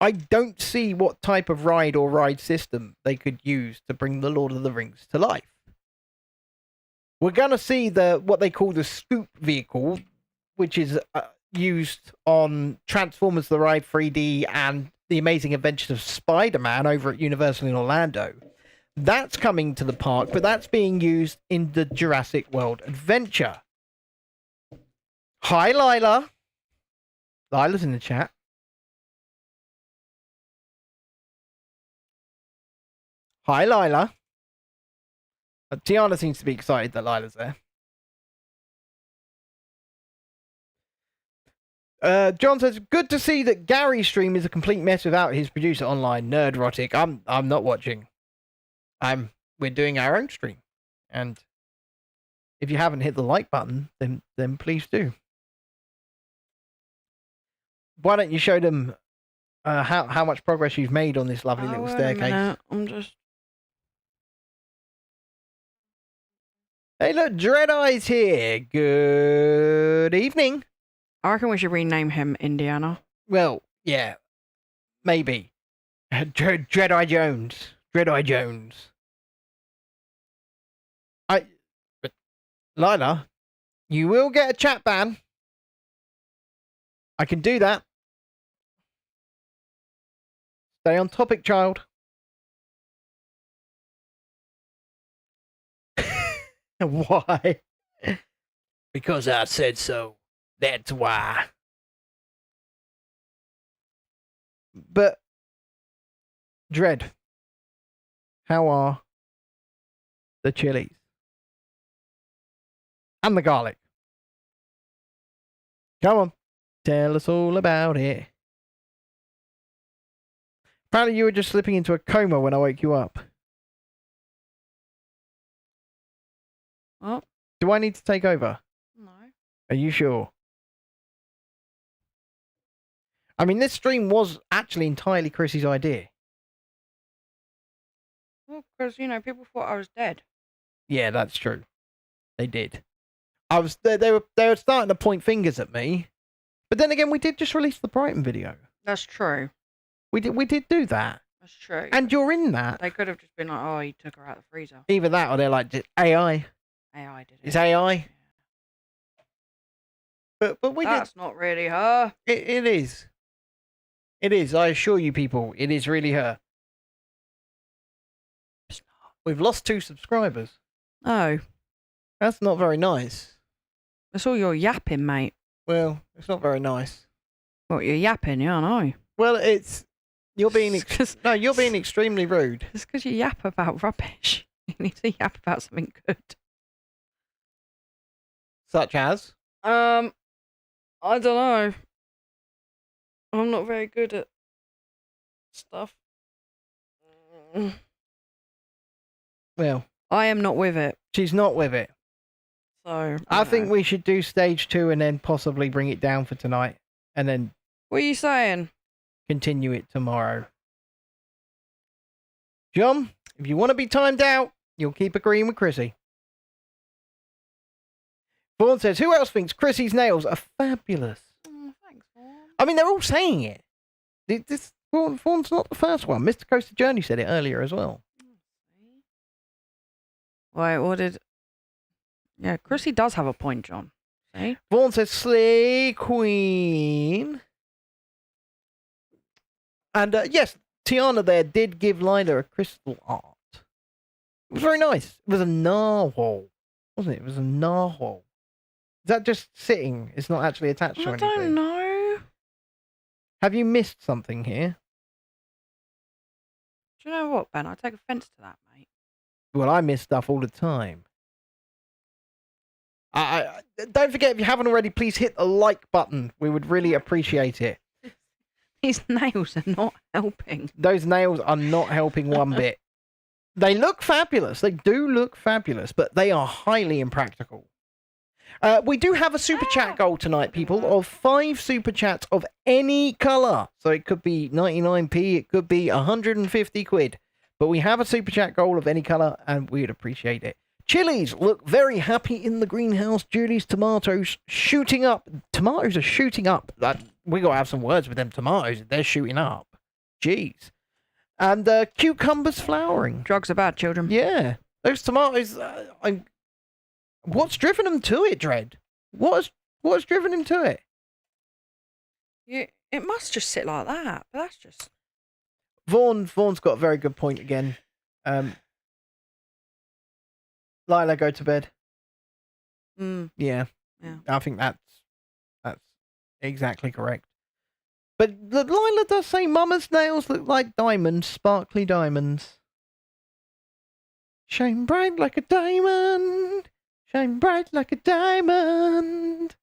I don't see what type of ride or ride system they could use to bring The Lord of the Rings to life. We're going to see what they call the Scoop vehicle, which is used on Transformers The Ride 3D and The Amazing Adventures of Spider-Man over at Universal in Orlando. That's coming to the park, but that's being used in the Jurassic World Adventure. Hi, Lila. Lila's in the chat. Hi, Lila. Tiana seems to be excited that Lila's there. John says, good to see that Gary's stream is a complete mess without his producer online, Nerdrotic. I'm not watching. We're doing our own stream. And if you haven't hit the like button, then please do. Why don't you show them how much progress you've made on this lovely little staircase? I'm just... Hey, look, Dread-Eye's here. Good evening. I reckon we should rename him Indiana. Well, yeah, maybe. Dread-Eye Jones. Dread-Eye Jones. But Lila, you will get a chat ban. I can do that. Stay on topic, child. Why? Because I said so. That's why. But, Dread, how are the chilies? And the garlic? Come on. Tell us all about it. Apparently you were just slipping into a coma when I woke you up. Oh. Do I need to take over? No. Are you sure? I mean, this stream was actually entirely Chrissy's idea. Well, because, people thought I was dead. Yeah, that's true. They did. They were starting to point fingers at me, But then again, we did just release the Brighton video. That's true. We did do that. That's true. And you're in that. They could have just been like, oh, he took her out of the freezer. Either that or they're like, just AI. AI did it. It's AI. Yeah. But we That's not really her. It is. It is. I assure you, people, it is really her. It's not. We've lost 2 subscribers. Oh, That's not very nice. that's all your yapping, mate. Well, it's not very nice. What, you're yapping? Yeah, I know. Well, you're being It's you're being extremely rude. because you yap about rubbish. You need to yap about something good. Such as I don't know. I'm not very good at stuff. well, I am not with it. she's not with it. So I think we should do stage 2 and then possibly bring it down for tonight, and then What are you saying? continue it tomorrow. John, if you want to be timed out, you'll keep agreeing with Chrissy. Vaughan says, who else thinks Chrissy's nails are fabulous? Thanks, Vaughan. I mean, they're all saying it. Vaughan's not the first one. Mr. Coaster Journey said it earlier as well. Wait, what did... Yeah, Chrissy does have a point, John. See? Vaughan says, Slay Queen. And yes, Tiana there did give Lila a crystal art. It was very nice. It was a narwhal, wasn't it? It was a narwhal. Is that just sitting? It's not actually attached to I anything. don't know. Have you missed something here? Do you know what, Ben? I take offence to that, mate. Well, I miss stuff all the time. I don't forget, if you haven't already, please hit the like button. We would really appreciate it. These nails are not helping. Those nails are not helping one bit. They look fabulous. They do look fabulous, but they are highly impractical. We do have a super chat goal tonight, people, of 5 super chats of any colour. So it could be 99p, it could be 150 quid. But we have a super chat goal of any colour, and we'd appreciate it. Chilies look very happy in the greenhouse. Julie's tomatoes shooting up. Tomatoes are shooting up. We got to have some words with them tomatoes. They're shooting up. Jeez. And cucumbers flowering. Drugs are bad, children. Yeah. Those tomatoes, what's driven them to it, Dread? What's driven him to it? It must just sit like that, but that's just... Vaughan's got a very good point again. Lila, go to bed. Yeah. I think that's exactly correct. But Lila does say Mama's nails look like diamonds, sparkly diamonds. Shine bright like a diamond. Shine bright like a diamond.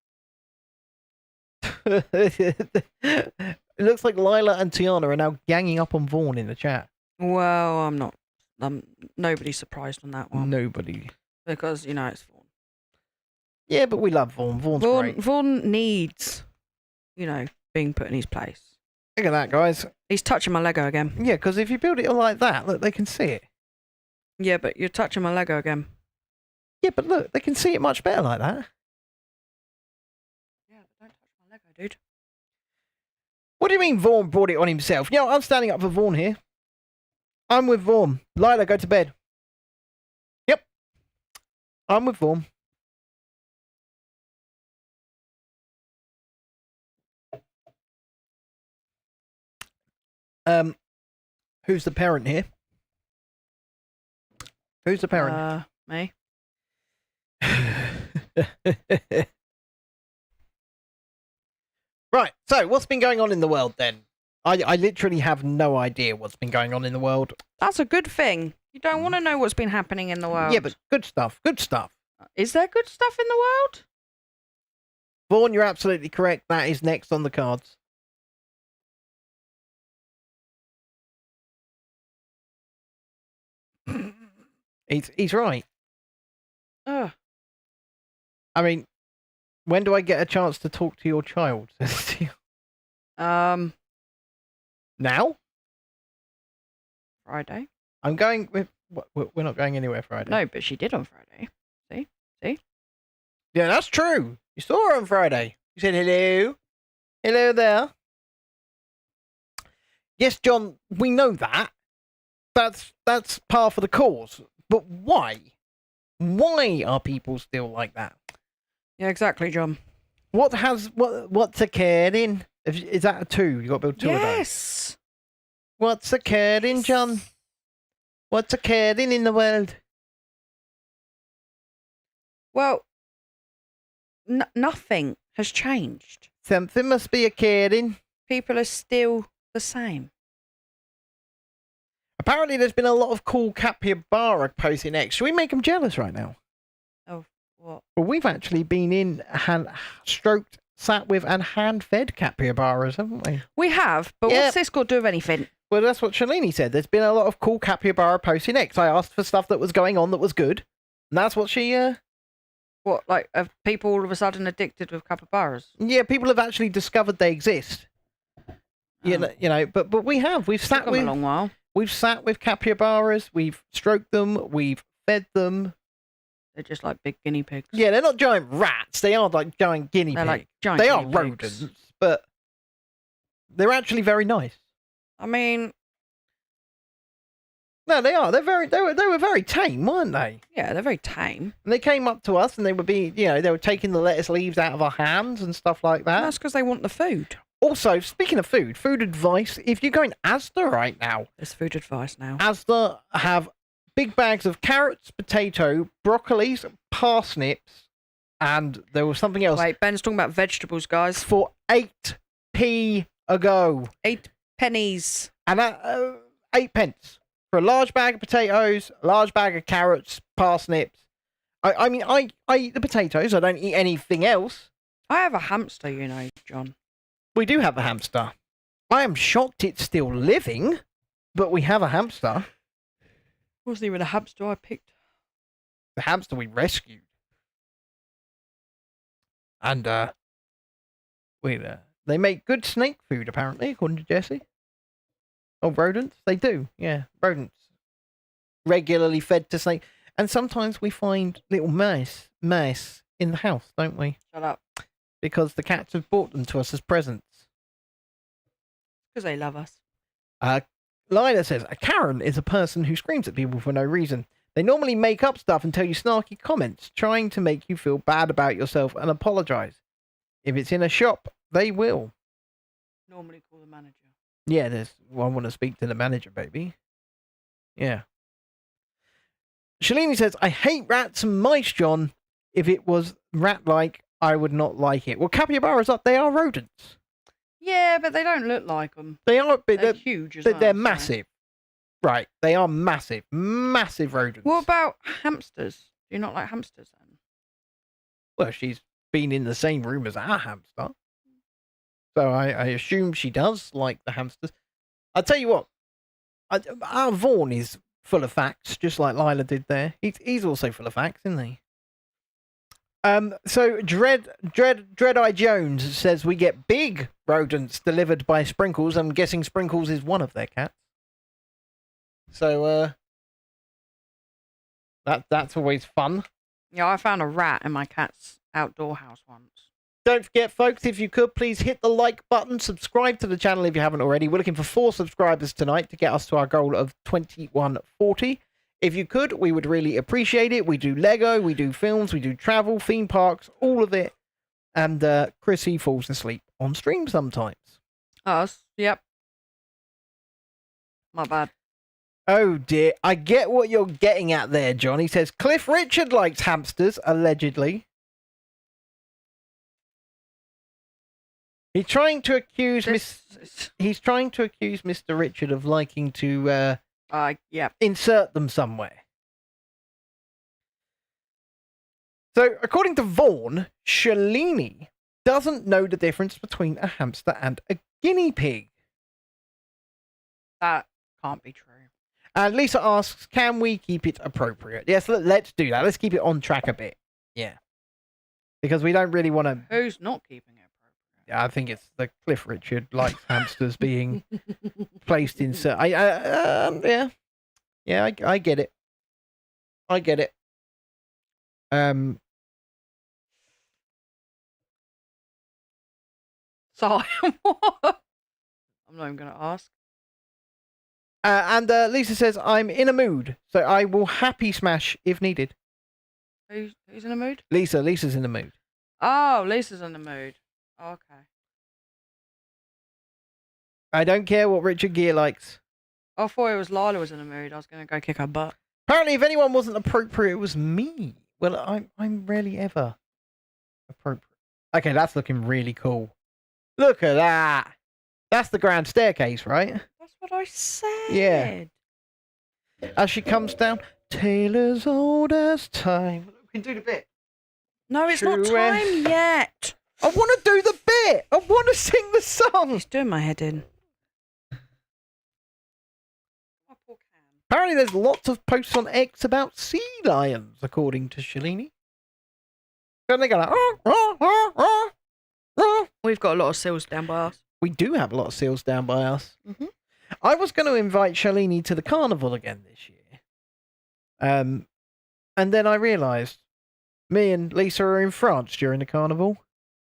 It looks like Lila and Tiana are now ganging up on Vaughan in the chat. Well, I'm not. Nobody's surprised on that one. Nobody. Because, you know, it's Vaughan. Yeah, but we love Vaughan. Vaughan's great. Vaughan needs, you know, being put in his place. Look at that, guys. He's touching my Lego again. Yeah, because if you build it like that, look, they can see it. Yeah, but you're touching my Lego again. Yeah, but look, they can see it much better like that. Yeah, but don't touch my Lego, dude. What do you mean Vaughan brought it on himself? You know, I'm standing up for Vaughan here. I'm with Vaughan. Lila, go to bed. Yep. I'm with Vaughan. Who's the parent here? Who's the parent? Me. Right, so what's been going on in the world then? I literally have no idea what's been going on in the world. That's a good thing. You don't want to know what's been happening in the world. Yeah, but good stuff. Good stuff. Is there good stuff in the world? Vaughan, you're absolutely correct. That is next on the cards. He's right. Ugh. I mean, when do I get a chance to talk to your child? Now? Friday. I'm going with... We're not going anywhere Friday. No, but she did on Friday. See? Yeah, that's true. You saw her on Friday. You said hello. Hello there. Yes, John, we know that. That's par for the course. But why? Why are people still like that? Yeah, exactly, John. What's occurring? Is that a 2? You got to build 2 of those. Yes. What's occurring, John? What's occurring in the world? Well, nothing has changed. Something must be occurring. People are still the same. Apparently, there's been a lot of cool capybara posting X. Should we make them jealous right now? Oh, what? Well, we've actually been in stroked, sat with, and hand-fed capybaras, haven't we? We have, but Yep. what's this got to do with anything? Well, that's what Shalini said. There's been a lot of cool capybara posting X. I asked for stuff that was going on that was good, and that's what she. What, like, are people all of a sudden addicted with capybaras? Yeah, people have actually discovered they exist. You know, but we've sat Took 'em a with long while. we've sat with capybaras. We've stroked them. We've fed them. They're just like big guinea pigs. Yeah, they're not giant rats. They are like giant guinea They're pigs. like giant They are guinea pigs. rodents, but they're actually very nice. I mean, No, they are. They were very tame, weren't they? yeah, they're very tame. And they came up to us and they were taking the lettuce leaves out of our hands and stuff like that. That's because they want the food. Also, speaking of food advice, if you're going Asda right now, There's food advice now. Asda have big bags of carrots, potato, broccolis, parsnips, and there was something else Wait, Ben's talking about vegetables, guys. for 8p a go. 8 pennies. And 8 pence for a large bag of potatoes, a large bag of carrots, parsnips. I mean, I eat the potatoes. I don't eat anything else. I have a hamster, you know, John. We do have a hamster. I am shocked it's still living, but we have a hamster. Wasn't even a hamster I picked. The hamster we rescued. And, they make good snake food, apparently, according to Jesse. Oh, rodents? They do, yeah. Rodents. Regularly fed to snake. And sometimes we find little mice in the house, don't we? Shut up. Because the cats have brought them to us as presents. Because they love us. Lila says, a Karen is a person who screams at people for no reason. They normally make up stuff and tell you snarky comments, trying to make you feel bad about yourself and apologise. If it's in a shop, they will. Normally call the manager. Yeah, I want to speak to the manager, baby. Yeah. Shalini says, I hate rats and mice, John. If it was rat-like, I would not like it. Well, capybaras they are rodents. Yeah, but they don't look like them. They are, but They're huge as well. they're so- massive. Right, they are massive. Massive rodents. What about hamsters? Do you not like hamsters then? Well, she's been in the same room as our hamster. So I assume she does like the hamsters. I'll tell you what, our Vaughn is full of facts, just like Lila did there. He's also full of facts, isn't he? So Dread-Eye Jones says we get big rodents delivered by Sprinkles. I'm guessing Sprinkles is one of their cats. So that's always fun. Yeah, I found a rat in my cat's outdoor house once. Don't forget, folks, if you could, please hit the like button, subscribe to the channel if you haven't already. We're looking for 4 subscribers tonight to get us to our goal of 2140. If you could, we would really appreciate it. We do Lego, we do films, we do travel, theme parks, all of it. And Chrissy falls asleep on stream sometimes. Us? Yep. My bad. Oh dear, I get what you're getting at there, John. He says Cliff Richard likes hamsters, allegedly. He's trying to accuse He's trying to accuse Mr. Richard of liking to Yeah. insert them somewhere. So, according to Vaughn, Shalini doesn't know the difference between a hamster and a guinea pig. That can't be true. And Lisa asks, can we keep it appropriate? Yes, let's do that. Let's keep it on track a bit. Yeah. Because we don't really want to... Who's not keeping it appropriate? I think it's the Cliff Richard likes hamsters being placed in... yeah. Yeah, I get it. I get it. So what? I'm not even going to ask. And Lisa says, I'm in a mood, so I will happy smash if needed. Who's in the mood? Lisa's in the mood. Oh, Lisa's in the mood. Okay. I don't care what Richard Gere likes. I thought it was Lila was in the mood. I was going to go kick her butt. Apparently, if anyone wasn't appropriate, it was me. Well, I'm rarely ever appropriate. Okay, that's looking really cool. Look at that. That's the grand staircase, right? That's what I said. Yeah. As she comes down, Taylor's old as time. We can do the bit. No, it's not True, time yet. I want to do the bit. I want to sing the song. He's doing my head in. My poor can. Apparently, there's lots of posts on X about sea lions, according to Shalini. And they go like, We've got a lot of seals down by us. We do have a lot of seals down by us. Mm-hmm. I was going to invite Shalini to the carnival again this year. And then I realised me and Lisa are in France during the carnival.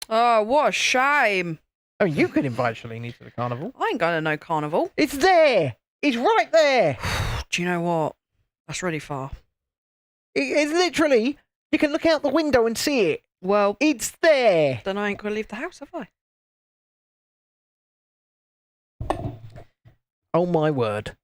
Oh, what a shame. Oh, you could invite Shalini to the carnival. I ain't going to no carnival. It's there. It's right there. Do you know what? That's really far. It's literally, you can look out the window and see it. Well, It's there. then I ain't going to leave the house, have I? Oh my word.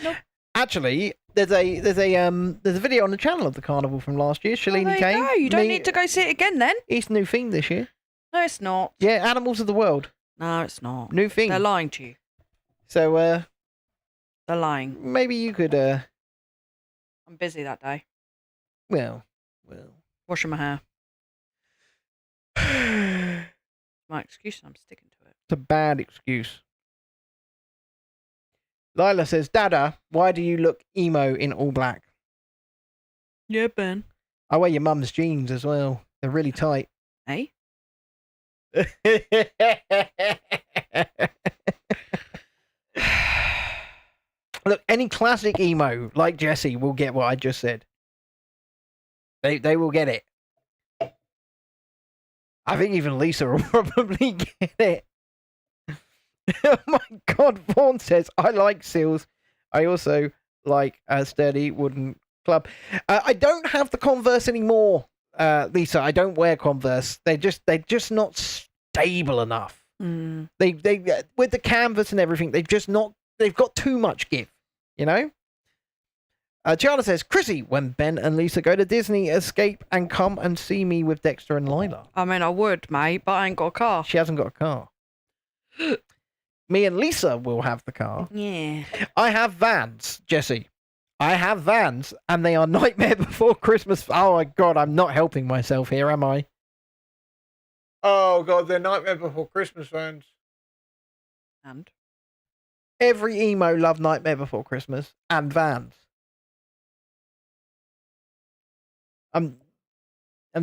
Nope. Actually, there's a video on the channel of the carnival from last year. Shalini There you came. go. You don't Me- need to go see it again then. It's a new theme this year. No, it's not. Yeah, Animals of the World. No, it's not. New theme. They're lying to you. So They're lying. maybe you could I'm busy that day. well. Washing my hair. My excuse, and I'm sticking to it. It's a bad excuse. Lila says, Dada, why do you look emo in all black? Yeah, Ben. I wear your mum's jeans as well. They're really tight. Hey? Look, any classic emo like Jesse will get what I just said. They will get it. I think even Lisa will probably get it. Oh my God, Vaughn says, I like seals. I also like a sturdy wooden club. I don't have the Converse anymore, Lisa. I don't wear Converse. They're just not stable enough. Mm. They with the canvas and everything, they've got too much give, you know? Charlotte says, Chrissy, when Ben and Lisa go to Disney, escape and come and see me with Dexter and Lila. I mean, I would, mate, but I ain't got a car. She hasn't got a car. Me and Lisa will have the car. Yeah. I have vans, Jesse. I have vans, and they are Nightmare Before Christmas. Oh my God, I'm not helping myself here, am I? Oh God, they're Nightmare Before Christmas vans. And? Every emo loved Nightmare Before Christmas and vans. I'm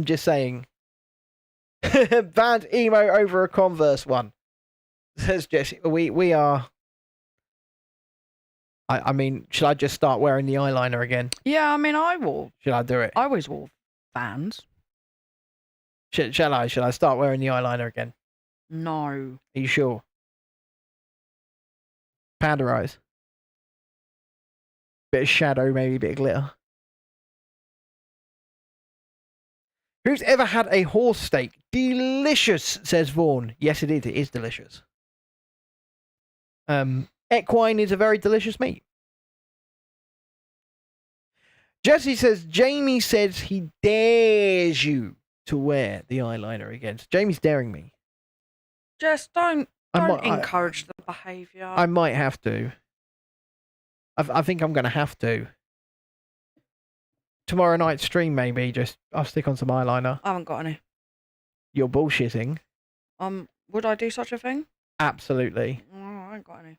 just saying. Banned emo over a Converse one. Says Jesse. We are. I mean, should I just start wearing the eyeliner again? Yeah, I mean, I wore. Should I do it? I always wore Vans. Shall I? Shall I start wearing the eyeliner again? No. Are you sure? Panda eyes. Bit of shadow, maybe a bit of glitter. Who's ever had a horse steak? Delicious, says Vaughan. Yes, it is. It is delicious. Equine is a very delicious meat. Jesse says, Jamie says he dares you to wear the eyeliner again. So Jamie's daring me. Just don't I might- encourage the behaviour. I might have to. I think I'm going to have to. Tomorrow night stream, maybe. I'll stick on some eyeliner. I haven't got any. You're bullshitting. Would I do such a thing? Absolutely. No, I ain't got any.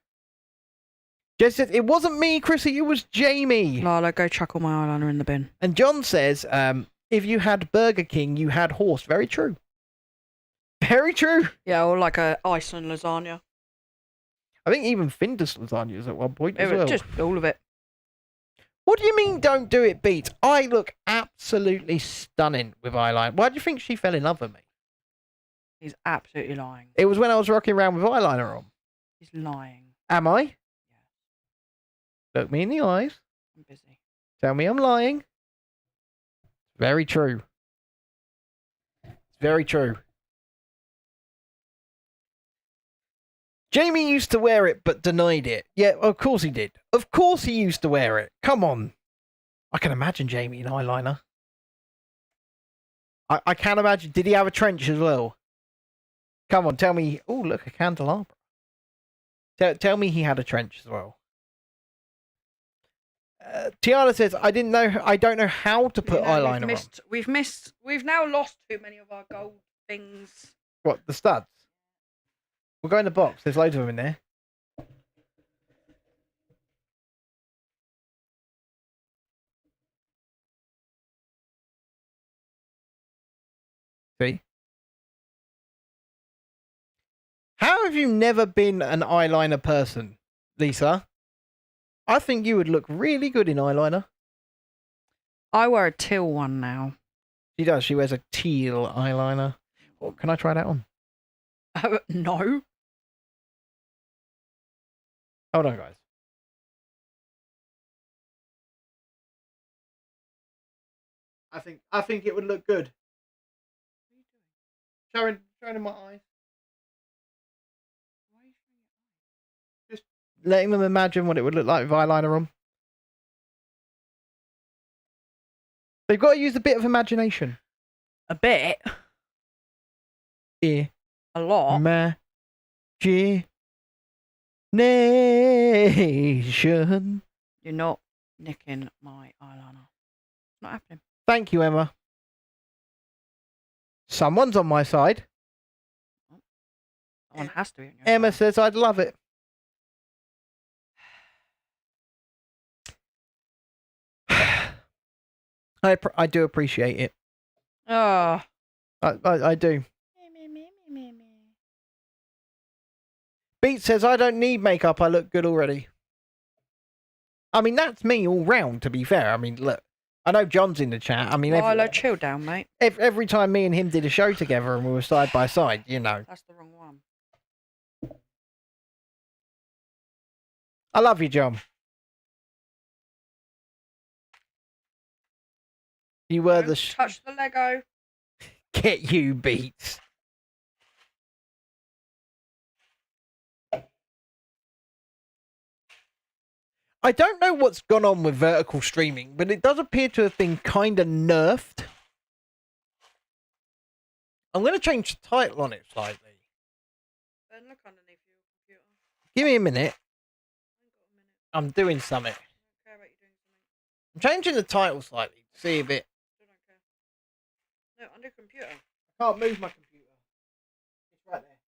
Jess says, it wasn't me, Chrissy, it was Jamie. Lala, go chuck all my eyeliner in the bin. And John says, if you had Burger King, you had horse. Very true. Very true. Yeah, or like a Iceland lasagna. I think even Findus lasagnas at one point It as was well. just all of it. What do you mean don't do it, Beats? I look absolutely stunning with eyeliner. Why do you think she fell in love with me? He's absolutely lying. It was when I was rocking around with eyeliner on. He's lying. Am I? Yeah. Look me in the eyes. I'm busy. Tell me I'm lying. Very true. It's very true. Jamie used to wear it but denied it. Yeah, of course he did. Of course he used to wear it. Come on. I can imagine Jamie in eyeliner. I can't imagine. Did he have a trench as well? Come on, tell me. Oh, look, a candelabra. Tell me he had a trench as well. Tiana says, I don't know how to put eyeliner on. We've now lost too many of our gold things. What, the studs? We'll go in the box. There's loads of them in there. See? How have you never been an eyeliner person, Lisa? I think you would look really good in eyeliner. I wear a teal one now. She does. She wears a teal eyeliner. Oh, can I try that on? No. Hold on, guys. I think it would look good. Showing in my eyes. Just letting them imagine what it would look like with eyeliner on. They've got to use a bit of imagination. A bit. Yeah. A lot. Imagination. You're not nicking my eyeliner. It's not happening. Thank you, Emma. Someone's on my side. Someone has to be on your Emma side. says I'd love it. I do appreciate it. Oh. I do. Beat says I don't need makeup. I look good already. I mean, that's me all round, to be fair. I mean, look. I know John's in the chat. I mean, Milo, chill down, mate. Every time me and him did a show together and we were side by side, you know. That's the wrong one. I love you, John. You were Don't touch the Lego. Get you, Beats. I don't know what's gone on with vertical streaming, but it does appear to have been kind of nerfed. I'm going to change the title on it slightly. Then look underneath your computer. Give me a minute. I ain't got a minute. I'm doing something. I don't care about you doing something. I'm changing the title slightly to see if it... I don't care. No, under computer. I can't move my computer. It's right there.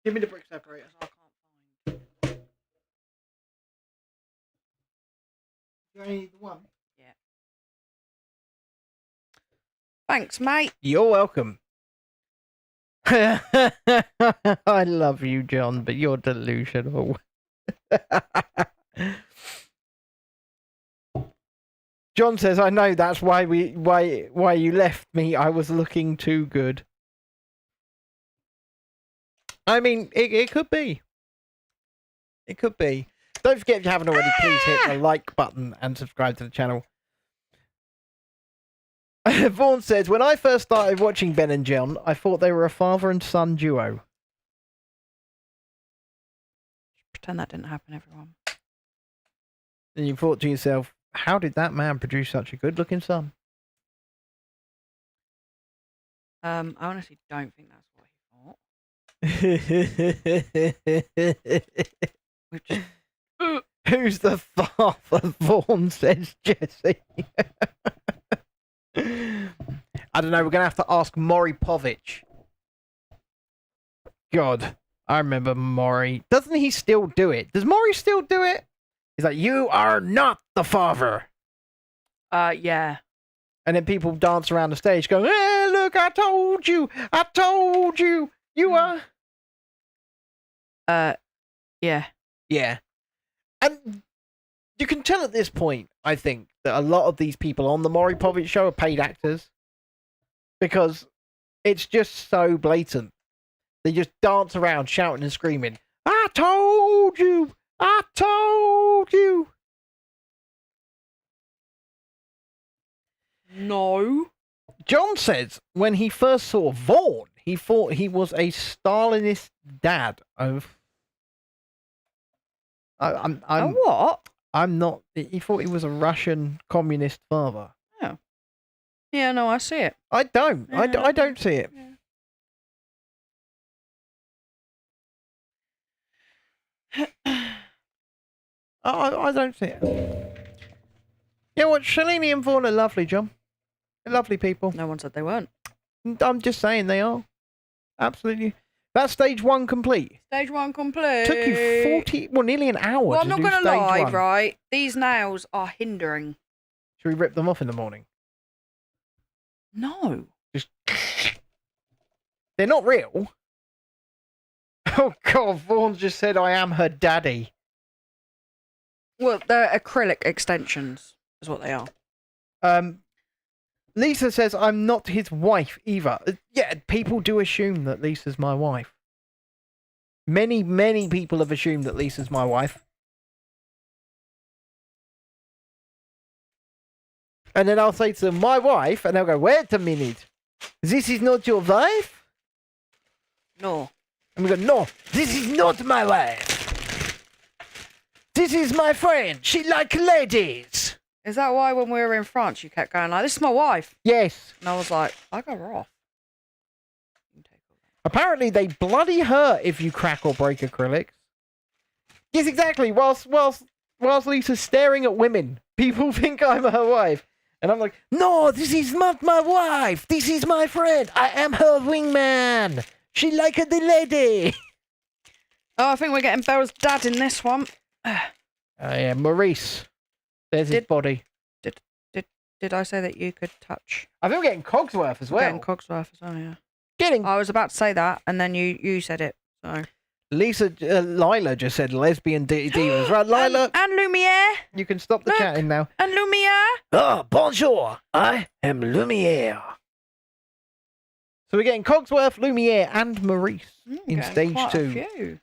Yeah, Give me the brick separator. I can't find. You only need the one. Yeah. Thanks, mate. You're welcome. I love you, John, but you're delusional. John says, "I know that's why you left me. I was looking too good." I mean, it could be. It could be. Don't forget, if you haven't already, please hit the like button and subscribe to the channel. Vaughn says, when I first started watching Ben and John, I thought they were a father and son duo. Pretend that didn't happen, everyone. And you thought to yourself, how did that man produce such a good-looking son? I honestly don't think that's what he thought. Which Who's the father? Vaughn says Jesse. I don't know. We're going to have to ask Maury Povich. God, I remember Maury. Doesn't he still do it? Does Maury still do it? He's like, you are not the father. yeah. And then people dance around the stage going, hey, look, I told you. I told you. You are. Yeah. Yeah. And you can tell at this point, I think, that a lot of these people on the Maury Povich show are paid actors. Because It's just so blatant. They just dance around shouting and screaming, I told you! I told you! No. John says when he first saw Vaughn, he thought he was a Stalinist dad of. I'm what? I'm not. He thought he was a Russian communist father. Yeah, no, I see it. I don't. I don't see it. I don't see it. You know what? Shalini and Vaughn are lovely, John. They're lovely people. No one said they weren't. I'm just saying they are. Absolutely. That's stage 1 complete. Stage 1 complete. Took you 40, well, nearly an hour Well, to I'm not do going to stage lie, 1. right? These nails are hindering. Should we rip them off in the morning? No. Just. They're not real. Oh, God. Vaughn's just said, I am her daddy. Well, they're acrylic extensions, is what they are. Lisa says, I'm not his wife either. Yeah, people do assume that Lisa's my wife. Many, many people have assumed that Lisa's my wife. And then I'll say to them, my wife, and they'll go, wait a minute. This is not your wife? No. And we go, no, this is not my wife. This is my friend. She like ladies. Is that why when we were in France you kept going like, this is my wife? Yes. And I was like, I got her off. Apparently they bloody hurt if you crack or break acrylics. Yes, exactly. Whilst Lisa's staring at women, people think I'm her wife. And I'm like, no, this is not my wife. This is my friend. I am her wingman. She like the lady. Oh, I think we're getting Belle's dad in this one. Yeah, Maurice. There's his body. Did I say that you could touch? I think we're getting Cogsworth as well. Getting Cogsworth as well, yeah. Getting I was about to say that, and then you said it. So Lisa, Lila just said lesbian divas. Right, Lila, and Lumiere. you can stop the Look. chatting now. And Lumiere. Oh, bonjour. I am Lumiere. So we're getting Cogsworth, Lumiere, and Maurice in Getting stage quite 2. a few.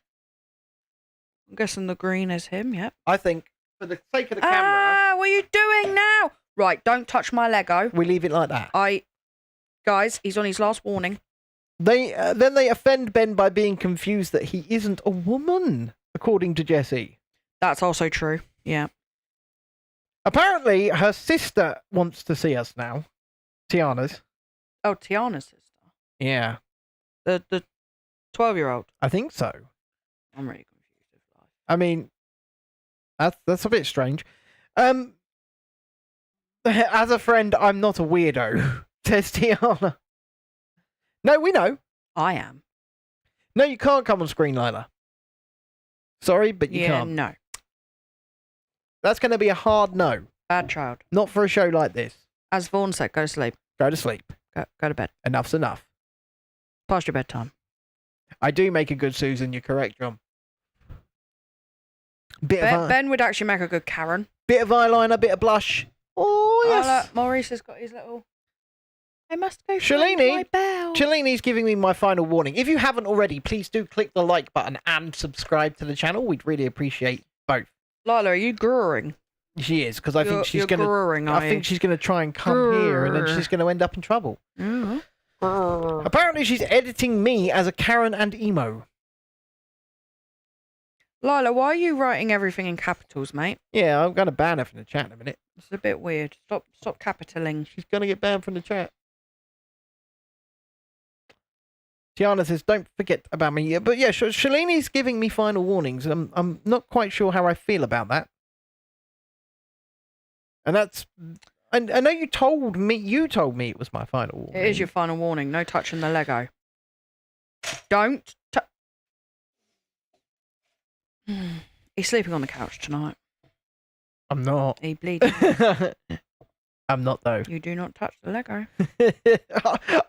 I'm guessing the green is him. Yep. I think, for the sake of the camera, Ah, what are you doing now? Right, don't touch my Lego. we leave it like that. Guys, he's on his last warning. Then they offend Ben by being confused that he isn't a woman, according to Jessie. That's also true. Yeah. Apparently, her sister wants to see us now. Tiana's. Oh, Tiana's sister. Yeah, The 12-year-old. I think so. I'm really confused with life. I mean, that's a bit strange. As a friend, I'm not a weirdo, says Tiana. No, we know. I am. No, you can't come on screen, Lila. Sorry, but you can't. No. That's going to be a hard no. Bad child. Not for a show like this. As Vaughn said, go to sleep. Go to sleep. Go to bed. Enough's enough. Past your bedtime. I do make a good Susan, you're correct, John. Ben would actually make a good Karen. Bit of eyeliner, bit of blush. Oh, yes. Maurice has got his little... I must go Shalini, find my bell. Shalini's giving me my final warning. If you haven't already, please do click the like button and subscribe to the channel. We'd really appreciate both. Lila, are you growing? She is, because I think she's You're going to... growing, I think she's going to try and come here, and then she's going to end up in trouble. Mm-hmm. Apparently, she's editing me as a Karen and emo. Lila, why are you writing everything in capitals, mate? Yeah, I'm going to ban her from the chat in a minute. It's a bit weird. Stop capitaling. She's going to get banned from the chat. Tiana says, don't forget about me. Yeah, but yeah, Shalini's giving me final warnings, and I'm not quite sure how I feel about that. And that's... I know you told me it was my final warning. It is your final warning. No touching the Lego. Don't touch. He's sleeping on the couch tonight. I'm not. He bleeding. I'm not, though. You do not touch the Lego.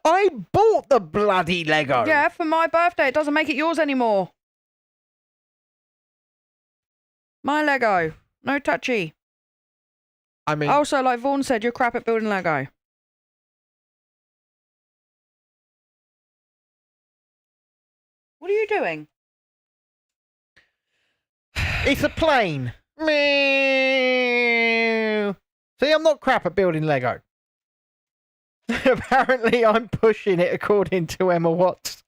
I bought the bloody Lego. Yeah, for my birthday. It doesn't make it yours anymore. My Lego. No touchy. I mean... Also, like Vaughn said, you're crap at building Lego. What are you doing? It's a plane. Meow. See, I'm not crap at building Lego. Apparently, I'm pushing it according to Emma Watts.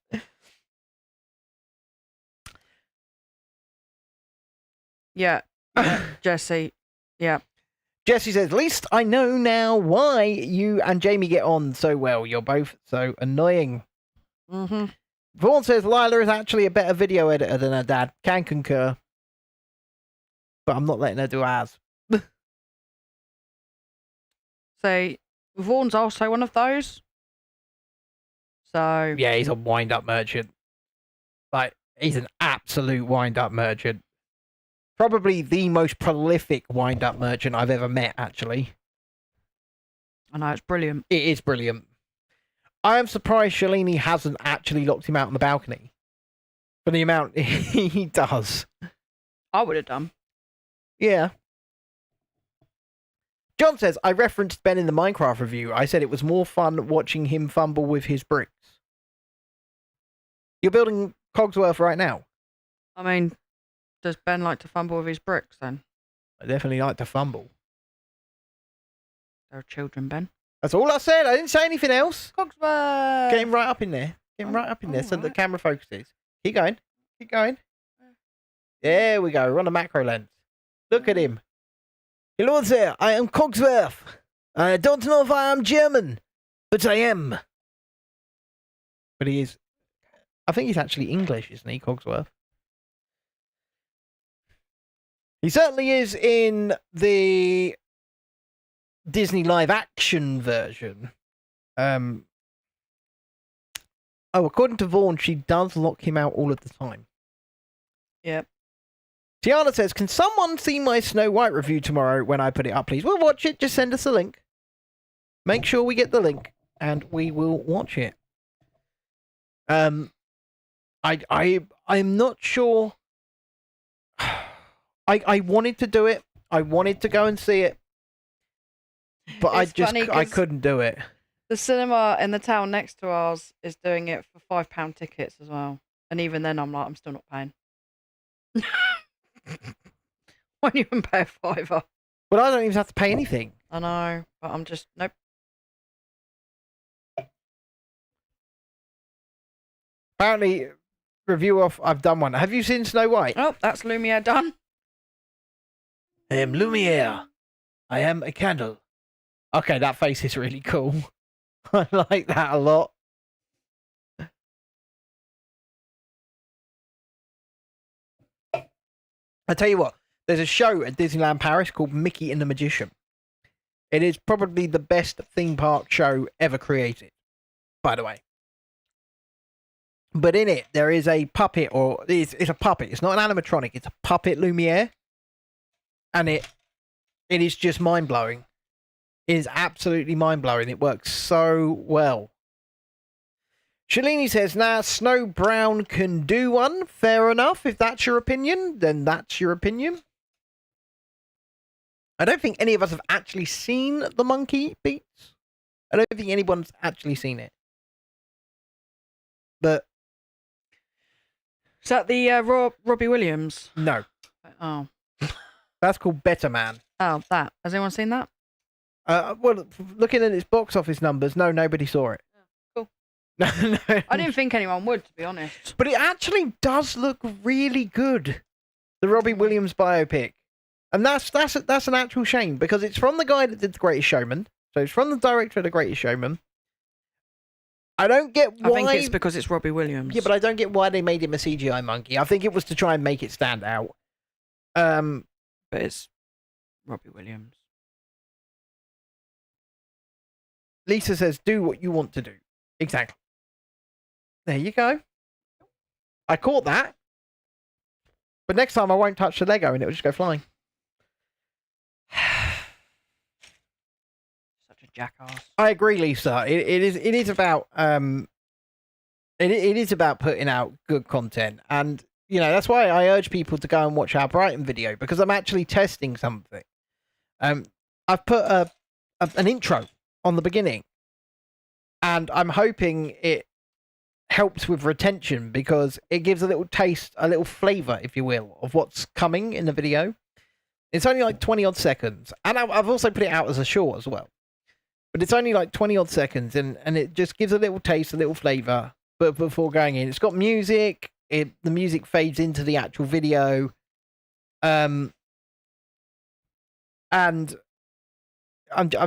Yeah, Jesse. Yeah. Jesse says, at least I know now why you and Jamie get on so well. You're both so annoying. Mm-hmm. Vaughn says, Lila is actually a better video editor than her dad. Can concur. But I'm not letting her do ours. So, Vaughn's also one of those. So... Yeah, he's a wind-up merchant. Like, he's an absolute wind-up merchant. Probably the most prolific wind-up merchant I've ever met, actually. I know, it's brilliant. It is brilliant. I am surprised Shalini hasn't actually locked him out on the balcony. For the amount he does. I would have done. Yeah. John says, I referenced Ben in the Minecraft review. I said it was more fun watching him fumble with his bricks. You're building Cogsworth right now? I mean, does Ben like to fumble with his bricks then? I definitely like to fumble. There are children, Ben. That's all I said. I didn't say anything else. Cogsworth! Get him right up in there. Get him right up in there so the camera focuses. Keep going. Keep going. There we go. We're on a macro lens. Look at him. Hello there. I am Cogsworth. I don't know if I am German, but I am. But he is. I think he's actually English, isn't he, Cogsworth? He certainly is in the Disney live action version. Oh, according to Vaughn, she does lock him out all of the time. Yep. Tiana says, can someone see my Snow White review tomorrow when I put it up, please? We'll watch it. Just send us a link. Make sure we get the link, and we will watch it. I'm not sure. I wanted to do it. I wanted to go and see it. But I couldn't do it. The cinema in the town next to ours is doing it for £5 tickets as well. And even then, I'm like, I'm still not paying. Won't even pay a £5. But I don't even have to pay anything. I know, but I'm just, nope. Apparently, review off, I've done one. Have you seen Snow White? Oh, that's Lumiere done. I am Lumiere. I am a candle. Okay, that face is really cool. I like that a lot. I tell you what, there's a show at Disneyland Paris called Mickey and the Magician. It is probably the best theme park show ever created, by the way. But in it, there is a puppet, or it's a puppet. It's not an animatronic. It's a puppet Lumiere. And it is just mind-blowing. It is absolutely mind-blowing. It works so well. Shalini says, nah, Snow Brown can do one. Fair enough. If that's your opinion, then that's your opinion. I don't think any of us have actually seen the Monkey Beats. I don't think anyone's actually seen it. But... Is that the Robbie Williams? No. Oh. That's called Better Man. Oh, that. Has anyone seen that? Well, looking at its box office numbers, no, nobody saw it. Cool. No. I didn't think anyone would, to be honest. But it actually does look really good. The Robbie Williams biopic. And that's an actual shame, because it's from the guy that did The Greatest Showman. So it's from the director of The Greatest Showman. I don't get why... I think it's because it's Robbie Williams. Yeah, but I don't get why they made him a CGI monkey. I think it was to try and make it stand out. But it's Robbie Williams. Lisa says, do what you want to do. Exactly. There you go. I caught that. But next time I won't touch the Lego and it'll just go flying. Such a jackass. I agree, Lisa. It is about it is about putting out good content, and you know that's why I urge people to go and watch our Brighton video, because I'm actually testing something. I've put an intro on the beginning, and I'm hoping it helps with retention because it gives a little taste, a little flavour, if you will, of what's coming in the video. It's only like 20 odd seconds, and I've also put it out as a short as well. But it's only like 20 odd seconds, and it just gives a little taste, a little flavour, but before going in. It's got music. The music fades into the actual video. And I'm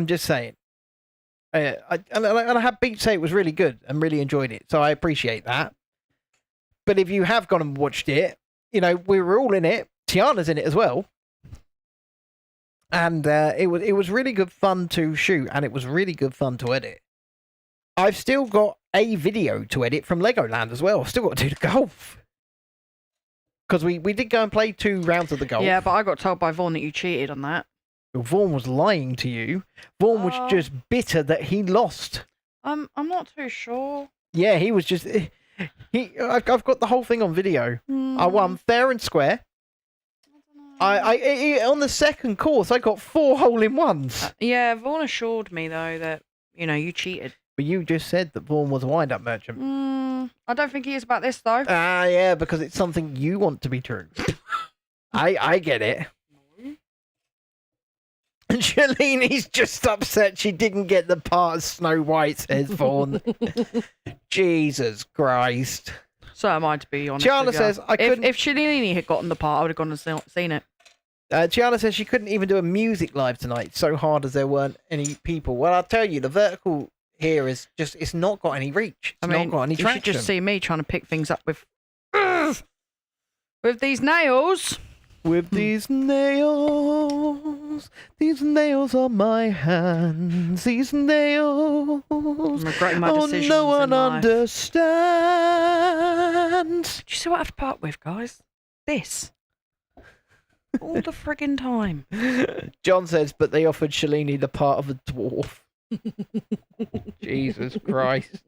just saying. I had Beat say it was really good and really enjoyed it, so I appreciate that. But if you have gone and watched it, you know, we were all in it. Tiana's in it as well. And it was really good fun to shoot, and it was really good fun to edit. I've still got a video to edit from Legoland as well. I've still got to do the golf. Because we did go and play 2 rounds of the golf. Yeah, but I got told by Vaughn that you cheated on that. Vaughn was lying to you. Vaughn was just bitter that he lost. I'm not too sure. Yeah, he was just... I've got the whole thing on video. I won fair and square. I on the second course, I got 4 hole-in-ones. Yeah, Vaughn assured me, though, that, you know, you cheated. But you just said that Vaughn was a wind-up merchant. I don't think he is about this, though. Yeah, because it's something you want to be true. I get it. And Shalini's just upset she didn't get the part of Snow White, says Vaughn. Jesus Christ. So am I, to be honest. Tiana says, I couldn't... If Shalini had gotten the part, I would have gone and seen it. Tiana says she couldn't even do a music live tonight, so hard as there weren't any people. Well, I'll tell you, the vertical here is just... It's not got any reach. It's not got any traction. You should just see me trying to pick things up with these nails. With these nails on my hands, these nails. I'm regretting my decisions no one in life. understands. Do you see what I have to part with, guys? This. All the friggin' time. John says, but they offered Shalini the part of a dwarf. Jesus Christ.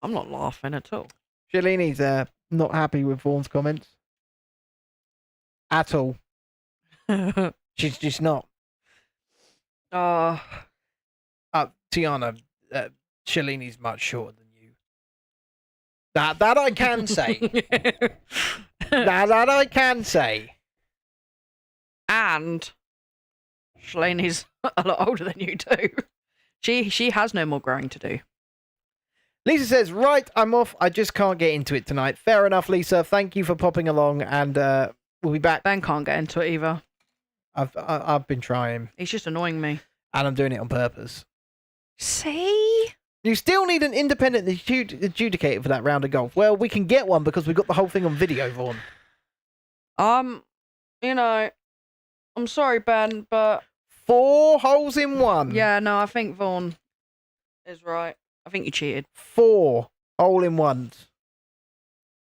I'm not laughing at all. Shalini's not happy with Vaughn's comments. At all. She's just not. Tiana, Shalini's much shorter than you. That I can say. that I can say. And Shalini's a lot older than you too. She has no more growing to do. Lisa says, right, I'm off. I just can't get into it tonight. Fair enough, Lisa. Thank you for popping along, and we'll be back. Ben can't get into it either. I've been trying. He's just annoying me. And I'm doing it on purpose. See? You still need an independent adjudicator for that round of golf. Well, we can get one because we've got the whole thing on video, Vaughn. You know, I'm sorry, Ben, but... 4 holes in 1. Yeah, no, I think Vaughn is right. I think you cheated. 4 hole-in-ones.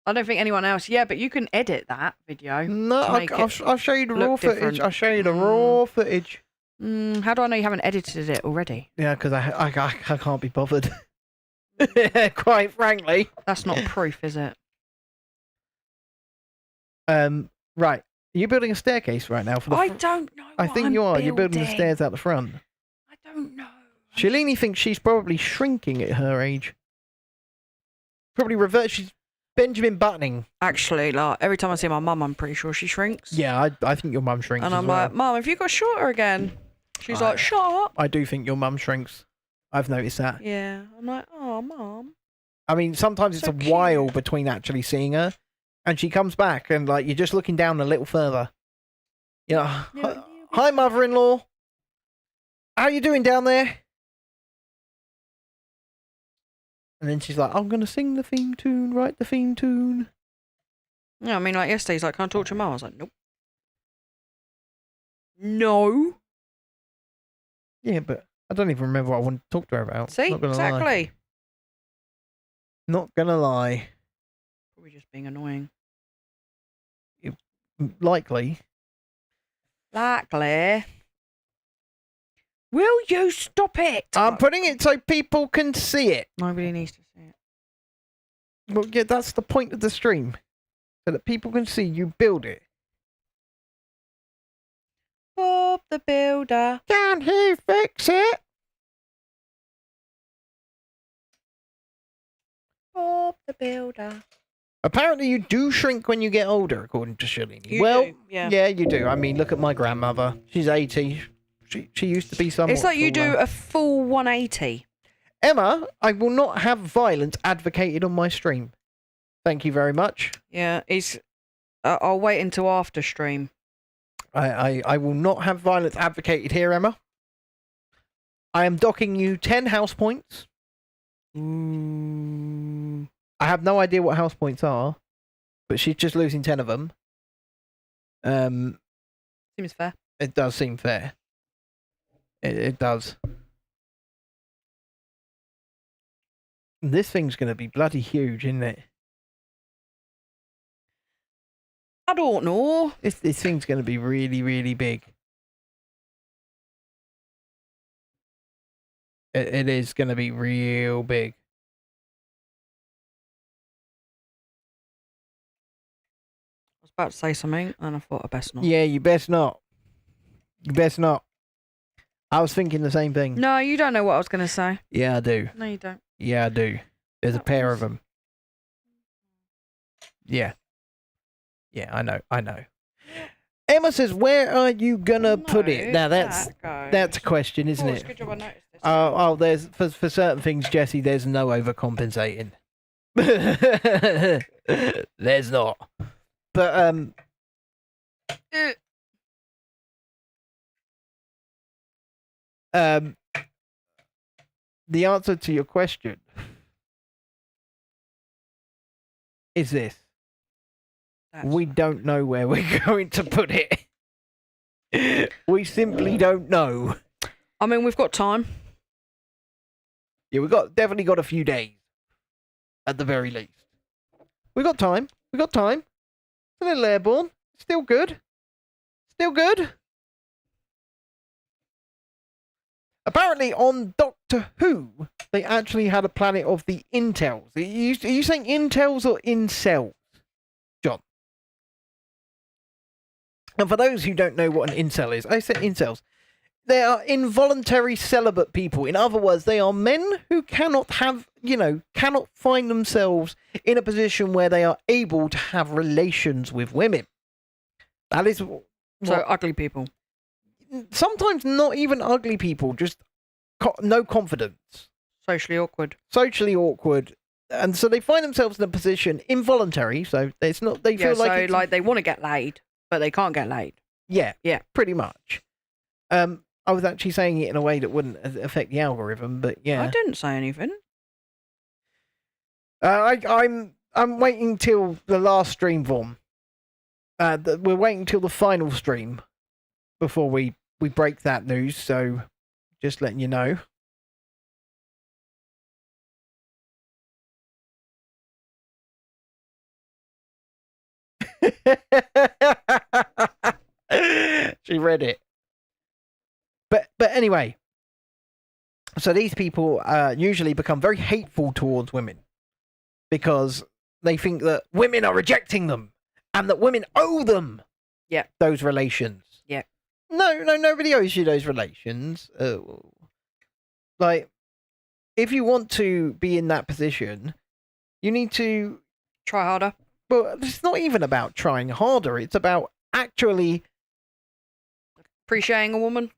I don't think anyone else... Yeah, but you can edit that video. No, I'll show you the raw footage. I'll show you the raw footage. How do I know you haven't edited it already? Yeah, because I can't be bothered. Quite frankly. That's not proof, is it? Right. Are you building a staircase right now? I don't know. I think you are. You're building the stairs out the front. I don't know. Shalini thinks she's probably shrinking at her age. Probably revert. She's Benjamin Buttoning. Actually, like every time I see my mum, I'm pretty sure she shrinks. Yeah, I think your mum shrinks. And I'm like, Mum, have you got shorter again? She's like, shut up. I do think your mum shrinks. I've noticed that. Yeah. I'm like, oh, Mum. I mean, sometimes it's a while between actually seeing her, and she comes back, and like you're just looking down a little further. You know, hi, mother-in-law. How you doing down there? And then she's like, I'm going to sing the theme tune, write the theme tune. Yeah, I mean, like yesterday, he's like, can I talk to your mum? I was like, nope. No. Yeah, but I don't even remember what I wanted to talk to her about. See? Exactly. Not going to lie. Probably just being annoying. Likely. Likely. Will you stop it? I'm putting it so people can see it. Nobody needs to see it. Well, yeah, that's the point of the stream. so that people can see you build it. Bob the Builder. Can he fix it? Bob the Builder. Apparently, you do shrink when you get older, according to Shalini. You well, do, yeah. yeah, you do. I mean, look at my grandmother. She's 80. She used to be somewhat It's like you do taller. a full 180. Emma, I will not have violence advocated on my stream. Thank you very much. Yeah, I'll wait until after stream. I will not have violence advocated here, Emma. I am docking you 10 house points. Ooh. I have no idea what house points are, but she's just losing 10 of them. Seems fair. It does seem fair. It does. This thing's going to be bloody huge, isn't it? I don't know. This thing's going to be really, really big. It is going to be real big. I was about to say something, and I thought I best not. Yeah, you best not. You best not. I was thinking the same thing. No, you don't know what I was going to say. Yeah, I do. No, you don't. Yeah, I do. There's a pair of them. Yeah. Yeah, I know. Emma says, where are you gonna put it? Now that's a question, isn't It's it? good job I noticed this. There's for certain things, Jesse, there's no overcompensating. There's not. But the answer to your question is this. We don't know where we're going to put it. We simply don't know. I mean, we've got time. Yeah, definitely got a few days. At the very least. We got time. It's a little airborne. Still good. Apparently on Doctor Who, they actually had a planet of the Intels. Are you saying Intels or Incels, John? And for those who don't know what an incel is, I said incels. They are involuntary celibate people. In other words, they are men who cannot find themselves in a position where they are able to have relations with women. That is So ugly people. sometimes not even ugly people, just no confidence. Socially awkward. And so they find themselves in a position involuntary, so it's not, they feel like it's, they want to get laid, but they can't get laid. Yeah, Yeah. pretty much. I was actually saying it in a way that wouldn't affect the algorithm, but yeah. I didn't say anything. I'm waiting till the last stream form. We're waiting till the final stream before we break that news. So just letting you know. She read it. But anyway, so these people usually become very hateful towards women because they think that women are rejecting them and that women owe them those relations. Yeah. No, nobody owes you those relations. Like, if you want to be in that position, you need to Try harder. Well, it's not even about trying harder. It's about actually Appreciating a woman.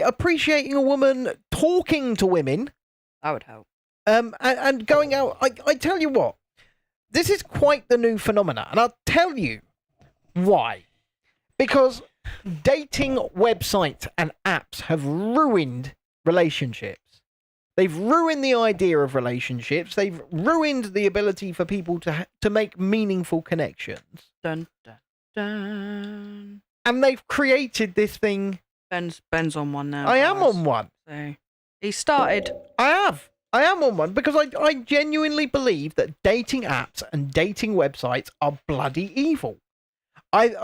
appreciating a woman, talking to women, That would help. and going out. I tell you what, this is quite the new phenomena, and I'll tell you why. Because dating websites and apps have ruined relationships. They've ruined the idea of relationships. They've ruined the ability for people to make meaningful connections. Dun, dun, dun. And they've created this thing. Ben's on one now. I am guys. on one. So he started. I am on one because I genuinely believe that dating apps and dating websites are bloody evil. It's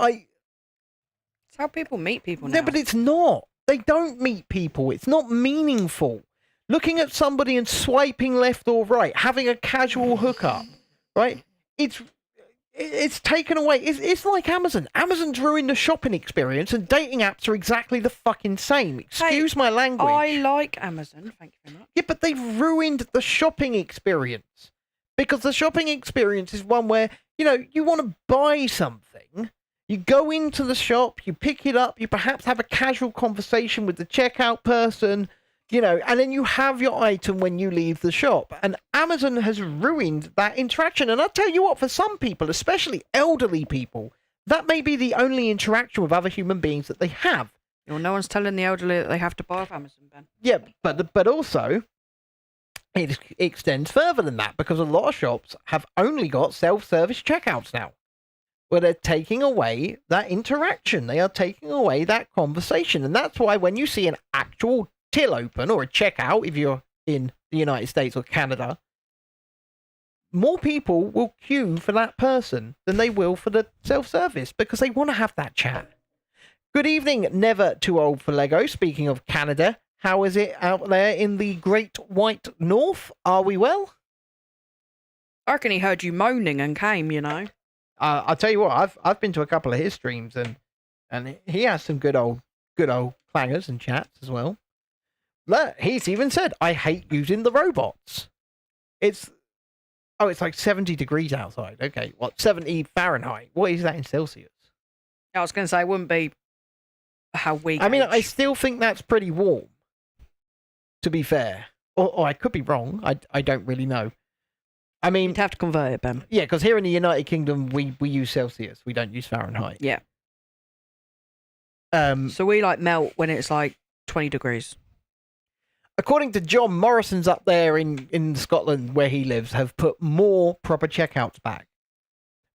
how people meet people now. No, but it's not. They don't meet people. It's not meaningful. Looking at somebody and swiping left or right, having a casual hookup, right? it's taken away. It's like Amazon. Amazon's ruined the shopping experience, and dating apps are exactly the fucking same. Excuse my language. I like Amazon. Thank you very much. Yeah, but they've ruined the shopping experience. Because the shopping experience is one where, you want to buy something, you go into the shop, you pick it up, you perhaps have a casual conversation with the checkout person, and then you have your item when you leave the shop. And Amazon has ruined that interaction. And I'll tell you what, for some people, especially elderly people, that may be the only interaction with other human beings that they have. Well, no one's telling the elderly that they have to buy off Amazon, Ben. Yeah, but also, it extends further than that, because a lot of shops have only got self-service checkouts now, where they're taking away that interaction. They are taking away that conversation. And that's why when you see an actual till open or a checkout, if you're in the United States or Canada, more people will queue for that person than they will for the self-service, because they want to have that chat. Good evening, never too old for Lego. Speaking of Canada, how is it out there in the Great White North? Are we well? I reckon he heard you moaning and came, I'll tell you what, I've been to a couple of his streams, and he has some good old clangers and chats as well. Look, he's even said, I hate using the robots. It's like 70 degrees outside. Okay, what, 70 Fahrenheit? What is that in Celsius? I was going to say, it wouldn't be how we I mean, gauge. I still think that's pretty warm, to be fair. Or I could be wrong. I don't really know. I mean, You'd have to convert it, Ben. yeah, because here in the United Kingdom, we use Celsius. We don't use Fahrenheit. Yeah. Um, So we melt when it's 20 degrees. According to John, Morrison's up there in Scotland where he lives have put more proper checkouts back.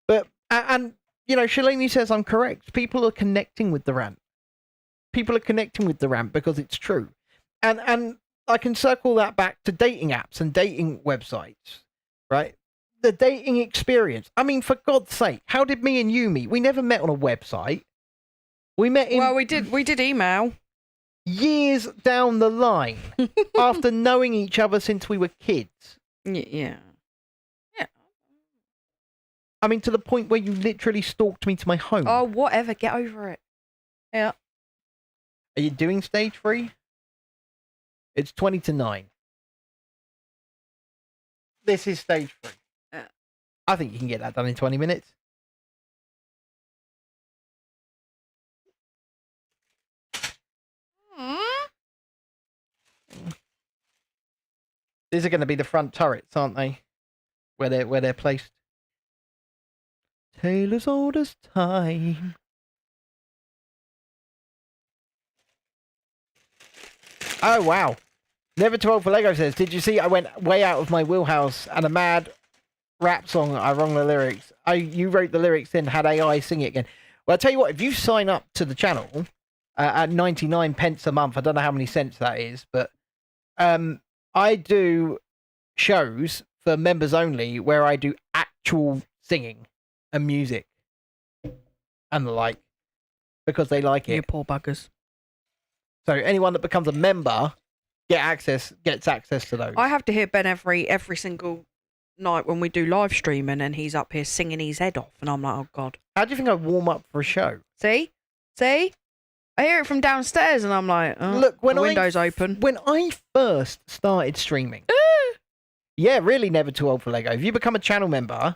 But, and Shalini says I'm correct. People are connecting with the rant. People are connecting with the rant because it's true. And I can circle that back to dating apps and dating websites, right? The dating experience. I mean, for God's sake, how did me and you meet? We never met on a website. We met in... Well, we did email. Years down the line, after knowing each other since we were kids. Yeah. I mean, to the point where you literally stalked me to my home. Oh, whatever. Get over it. Yeah. Are you doing stage 3? It's 20 to 9. This is stage 3. I think you can get that done in 20 minutes. These are going to be the front turrets, aren't they? Where they're placed. Tale as old as time. Oh wow! Never too old for Lego says. Did you see? I went way out of my wheelhouse and a mad rap song. I wrong the lyrics. You wrote the lyrics in, had AI sing it again. Well, I'll tell you what. If you sign up to the channel at 99 pence a month, I don't know how many cents that is, but I do shows for members only where I do actual singing and music and the like, because they like You it. poor buggers. So anyone that becomes a member gets access to those. I have to hear Ben every single night when we do live streaming, and he's up here singing his head off, and I'm like, oh God. How do you think I warm up for a show? See? I hear it from downstairs, and I'm like, oh, Look, when the window's open. When I first started streaming, yeah, really never too old for Lego. If you become a channel member,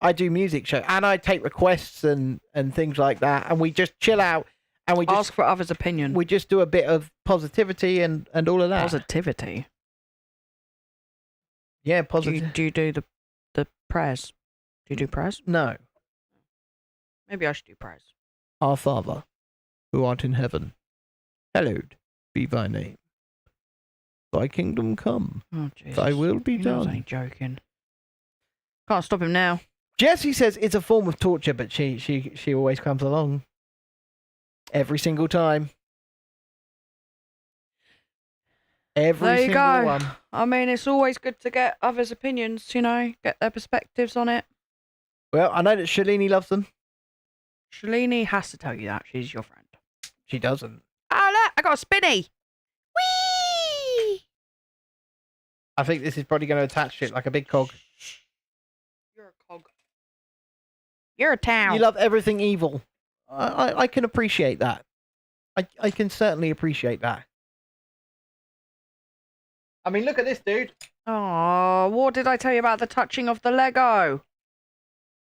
I do music show and I take requests and things like that, and we just chill out and we just Ask for others' opinion. we just do a bit of positivity and all of that. Positivity. Yeah, Do positive. you do the prayers? Do you do prayers? No, Maybe I should do prayers. Our Father, who art in heaven, hallowed be thy name. Thy kingdom come, Oh, Jesus. thy will be You know I done. ain't joking. Can't stop him now. Jessie says it's a form of torture, but she always comes along. Every single time. Every There you single go. one. I mean, it's always good to get others' opinions, get their perspectives on it. Well, I know that Shalini loves them. Shalini has to tell you that. She's your friend. She doesn't. Oh, look, I got a spinny. Whee! I think this is probably going to attach it like a big cog. You're a cog. You're a town. You love everything evil. I can appreciate that. I can certainly appreciate that. I mean, look at this, dude. Oh, what did I tell you about the touching of the Lego?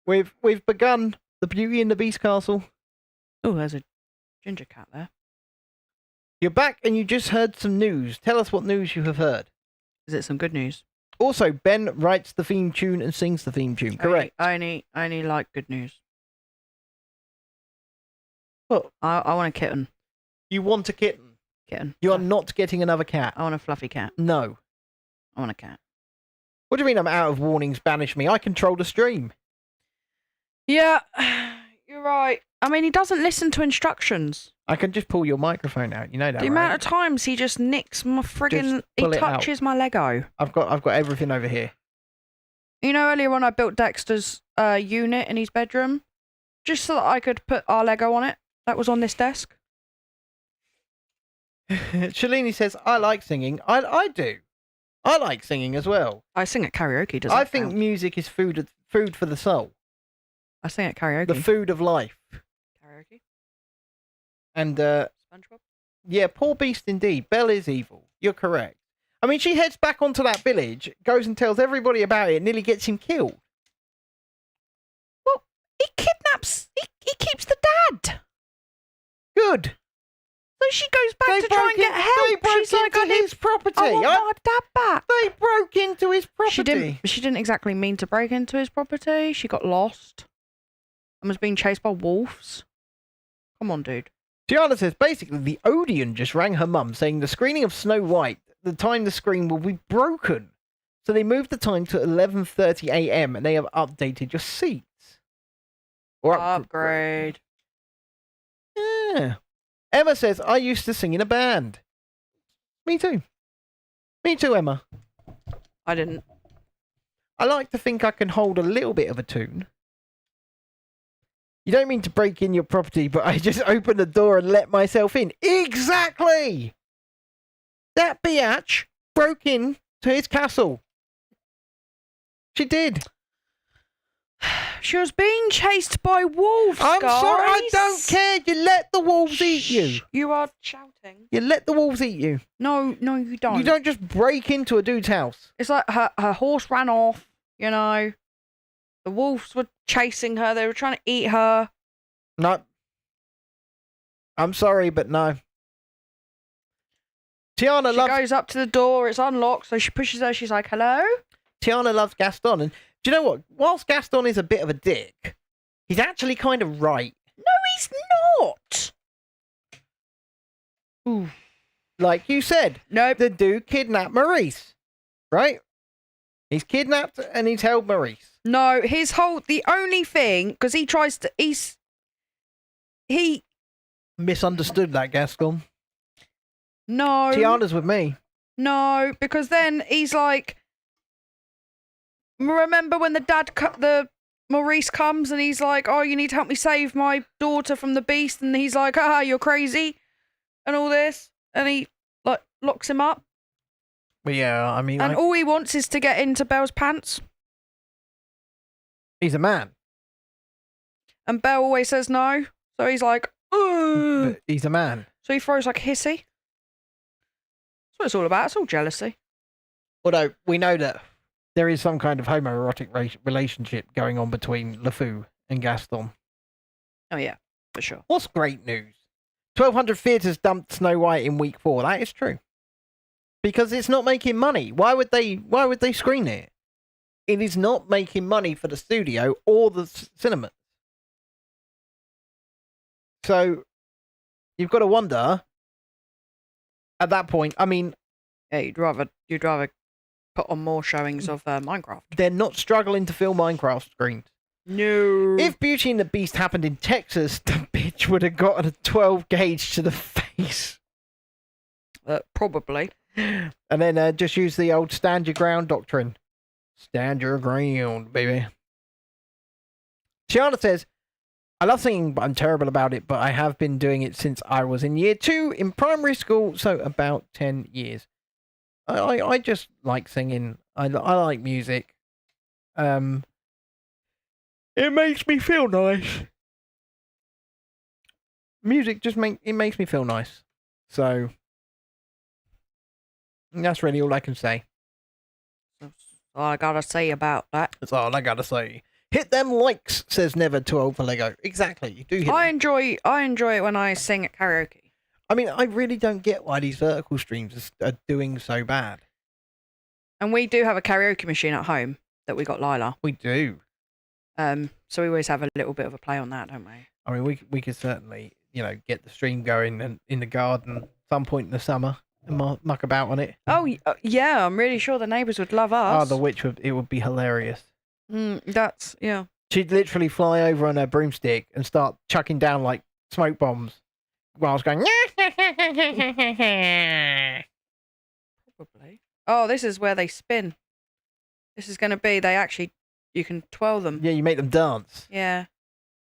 We've begun the Beauty and the Beast castle. Oh, there's a ginger cat there. You're back and you just heard some news. Tell us what news you have heard. Is it some good news? Also, Ben writes the theme tune and sings the theme tune. Correct. I only like good news. What? I want a kitten. You want a kitten. Kitten. You are not getting another cat. I want a fluffy cat. No. I want a cat. What do you mean I'm out of warnings? Banish me. I control the stream. Yeah, you're right. I mean, he doesn't listen to instructions. I can just pull your microphone out. You know that, The amount of times he just nicks my friggin'... He pull it out. touches my Lego. I've got everything over here. You know, earlier on I built Dexter's unit in his bedroom, just so that I could put our Lego on it. That was on this desk. Shalini says, I like singing. I do. I like singing as well. I sing at karaoke, does I that think count? music is food for the soul. I sing at karaoke. The food of life. Karaoke? And, SpongeBob? yeah, poor beast indeed. Belle is evil. You're correct. I mean, she heads back onto that village, goes and tells everybody about it, and nearly gets him killed. Well, he kidnaps... He keeps the dad. Good. So she goes back to try and get help. They broke She's like, into his property. I want my dad back. They broke into his property. She didn't exactly mean to break into his property. She got lost and was being chased by wolves. Come on, dude. Tiana says, basically, the Odeon just rang her mum saying the screening of Snow White, the time the screen will be broken. So they moved the time to 11:30 a.m. and they have updated your seats. Or Upgrade. Yeah. Emma says, I used to sing in a band. Me too. Me too, Emma. I didn't. I like to think I can hold a little bit of a tune. You don't mean to break in your property, but I just opened the door and let myself in. Exactly! That biatch broke in to his castle. She did. She was being chased by wolves, I'm guys. sorry, I don't care. You let the wolves eat you. You are shouting. You let the wolves eat you. No, you don't. You don't just break into a dude's house. It's like her horse ran off, you know. The wolves were chasing her. They were trying to eat her. No. I'm sorry, but no. Tiana She goes up to the door. It's unlocked, so she pushes her. She's like, hello? Tiana loves Gaston, and do you know what? Whilst Gaston is a bit of a dick, he's actually kind of right. No, he's not. Ooh. Like you said, Nope. the dude kidnapped Maurice, right? He's kidnapped and he's held Maurice. No, the only thing, because he tries to, he Misunderstood that, Gaston. no. Tiana's with me. No, because then he's like, remember when the Maurice comes and he's like, oh, you need to help me save my daughter from the beast, and he's like, ah, you're crazy, and all this, and he like locks him up, But yeah, I mean, and all he wants is to get into Belle's pants, he's a man. and Belle always says no, so he's like, ugh. But he's a man. So he throws like a hissy. That's what it's all about. It's all jealousy. Although we know that there is some kind of homoerotic relationship going on between LeFou and Gaston. Oh yeah, for sure. What's great news? 1,200 theatres dumped Snow White in week 4. That is true. Because it's not making money. Why would they screen it? It is not making money for the studio or the cinemas. So you've got to wonder at that point. I mean, Yeah, you'd rather put on more showings of Minecraft. they're not struggling to fill Minecraft screens. No. If Beauty and the Beast happened in Texas, the bitch would have gotten a 12 gauge to the face. Probably. And then just use the old stand your ground doctrine. Stand your ground, baby. Tiana says, I love singing, but I'm terrible about it, but I have been doing it since I was in year 2 in primary school, so about 10 years. I just like singing. I like music. It makes me feel nice. Music just makes me feel nice. So that's really all I can say. That's all I gotta say about that. That's all I gotta say. Hit them likes, says Never Too Old for Lego. Exactly, you do hit I them. enjoy it when I sing at karaoke. I mean, I really don't get why these vertical streams are doing so bad. And we do have a karaoke machine at home that we got Lila. We do. So we always have a little bit of a play on that, don't we? I mean, we could certainly, get the stream going and in the garden some point in the summer and muck about on it. Oh, yeah, I'm really sure the neighbours would love us. Oh, it would be hilarious. Yeah. She'd literally fly over on her broomstick and start chucking down like smoke bombs whilst going. Probably. Oh, this is where they spin. This is going to be, you can twirl them. Yeah, you make them dance. Yeah.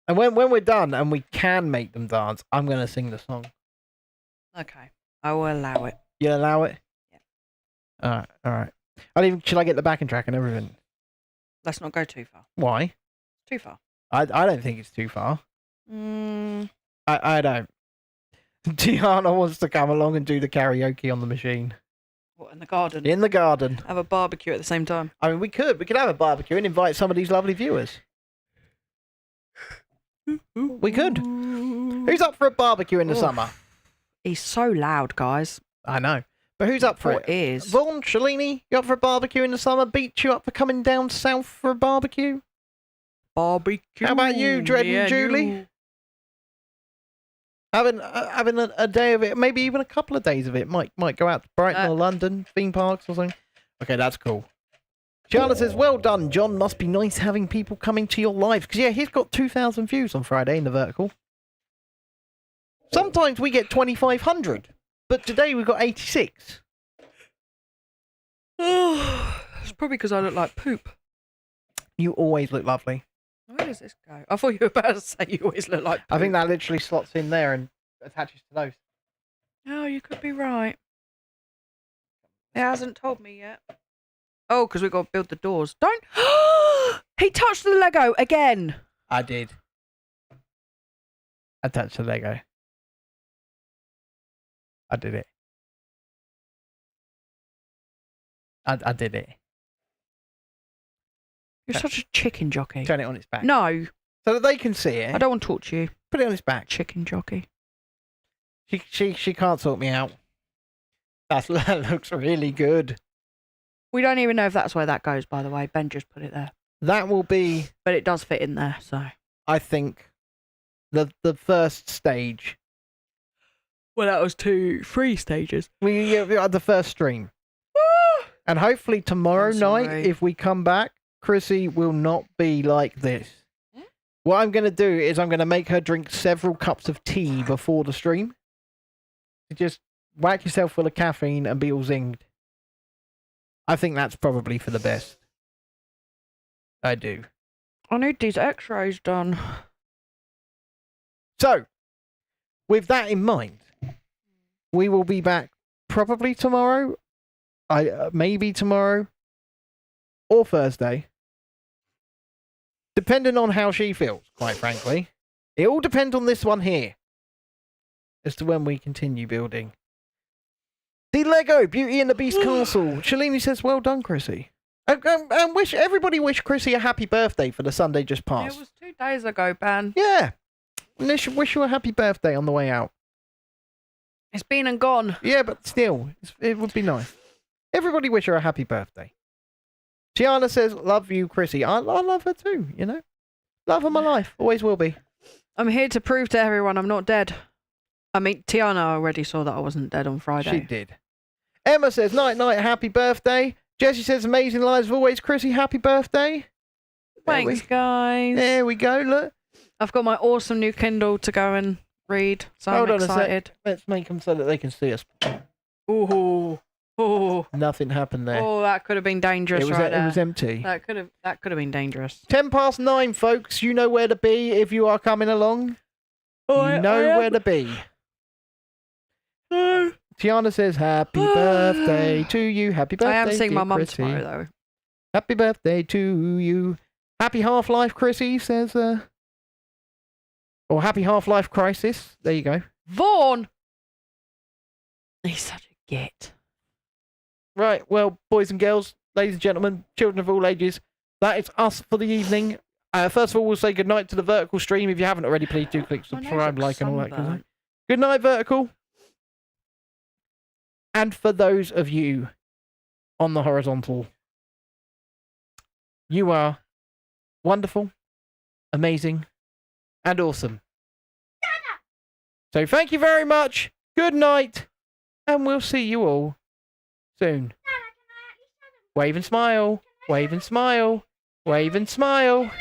And when we're done and we can make them dance, I'm going to sing the song. Okay. I will allow it. You allow it? Yeah. All right. Should I get the backing track and everything? Let's not go too far. Why? Too far. I don't think it's too far. Mm, I don't. Tiana wants to come along and do the karaoke on the machine. what, in the garden? In the garden. Have a barbecue at the same time. I mean, we could have a barbecue and invite some of these lovely viewers. We could. Who's up for a barbecue in the Oof. summer? He's so loud, guys. I know. But who's up for What it? is? Vaughn, Shalini, you up for a barbecue in the summer? Beat you up for coming down south for a barbecue? Barbecue. How about you, Dred and Julie? you. Having a day of it, maybe even a couple of days of it. Might go out to Brighton or London, theme parks or something. Okay, that's cool. Charlotte says, well done, John. Must be nice having people coming to your live. Because, yeah, he's got 2,000 views on Friday in the vertical. Sometimes we get 2,500. But today we've got 86. It's probably because I look like poop. You always look lovely. Where does this go? I thought you were about to say you always look like poop. I think that literally slots in there and attaches to those. Oh, you could be right. It hasn't told me yet. Oh, because we've got to build the doors. Don't. He touched the Lego again. I did. I touched the Lego. I did it. I did it. You're such a chicken jockey. Turn it on its back. No, So that they can see it. I don't want to talk to you, Put it on its back. chicken jockey. She can't sort me out. That looks really good. We don't even know if that's where that goes, by the way. Ben just put it there. That will be, But it does fit in there, so. I think, the first stage. Well, that was 3 stages. We had the first stream. And hopefully tomorrow I'm night, sorry. if we come back, Chrissy will not be like this. What I'm going to do is I'm going to make her drink several cups of tea before the stream. Just whack yourself full of caffeine and be all zinged. I think that's probably for the best. I do. I need these x-rays done. So, with that in mind, we will be back probably tomorrow. Maybe tomorrow or Thursday, depending on how she feels, quite frankly. It all depends on this one here as to when we continue building the Lego Beauty and the Beast castle. Shalini says, well done, Chrissy. And everybody wish Chrissy a happy birthday for the Sunday just passed. It was 2 days ago, Ben. Yeah. And they should wish you a happy birthday on the way out. It's been and gone. Yeah, but still, it would be nice. Everybody wish her a happy birthday. Tiana says, love you, Chrissy. I love her too, you know. Love of my life. Always will be. I'm here to prove to everyone I'm not dead. I mean, Tiana already saw that I wasn't dead on Friday. She did. Emma says, night, happy birthday. Jessie says, amazing lives of always, Chrissy, happy birthday. Thanks, guys. There we go, look. I've got my awesome new Kindle to go and read, so Hold I'm on excited. a sec. Let's make them so that they can see us. Ooh. Oh, Nothing happened there. oh, that could have been dangerous it was right there. it was empty. That could have been dangerous. 9:10, folks. You know where to be if you are coming along. You know where to be. Tiana says, happy birthday to you. Happy birthday, I am seeing dear my mum Chrissy. tomorrow, though. Happy birthday to you. Happy Half-Life, Chrissy says, or Happy Half-Life Crisis. There you go. Vaughn! He's such a git. Right, well, boys and girls, ladies and gentlemen, children of all ages, that is us for the evening. First of all, we'll say goodnight to the Vertical stream. If you haven't already, please do click subscribe, like, and all that. Good night. Good night, Vertical. And for those of you on the horizontal, you are wonderful, amazing, and awesome. So thank you very much. Good night. And we'll see you all soon. Wave and smile. Wave and smile. Wave and smile.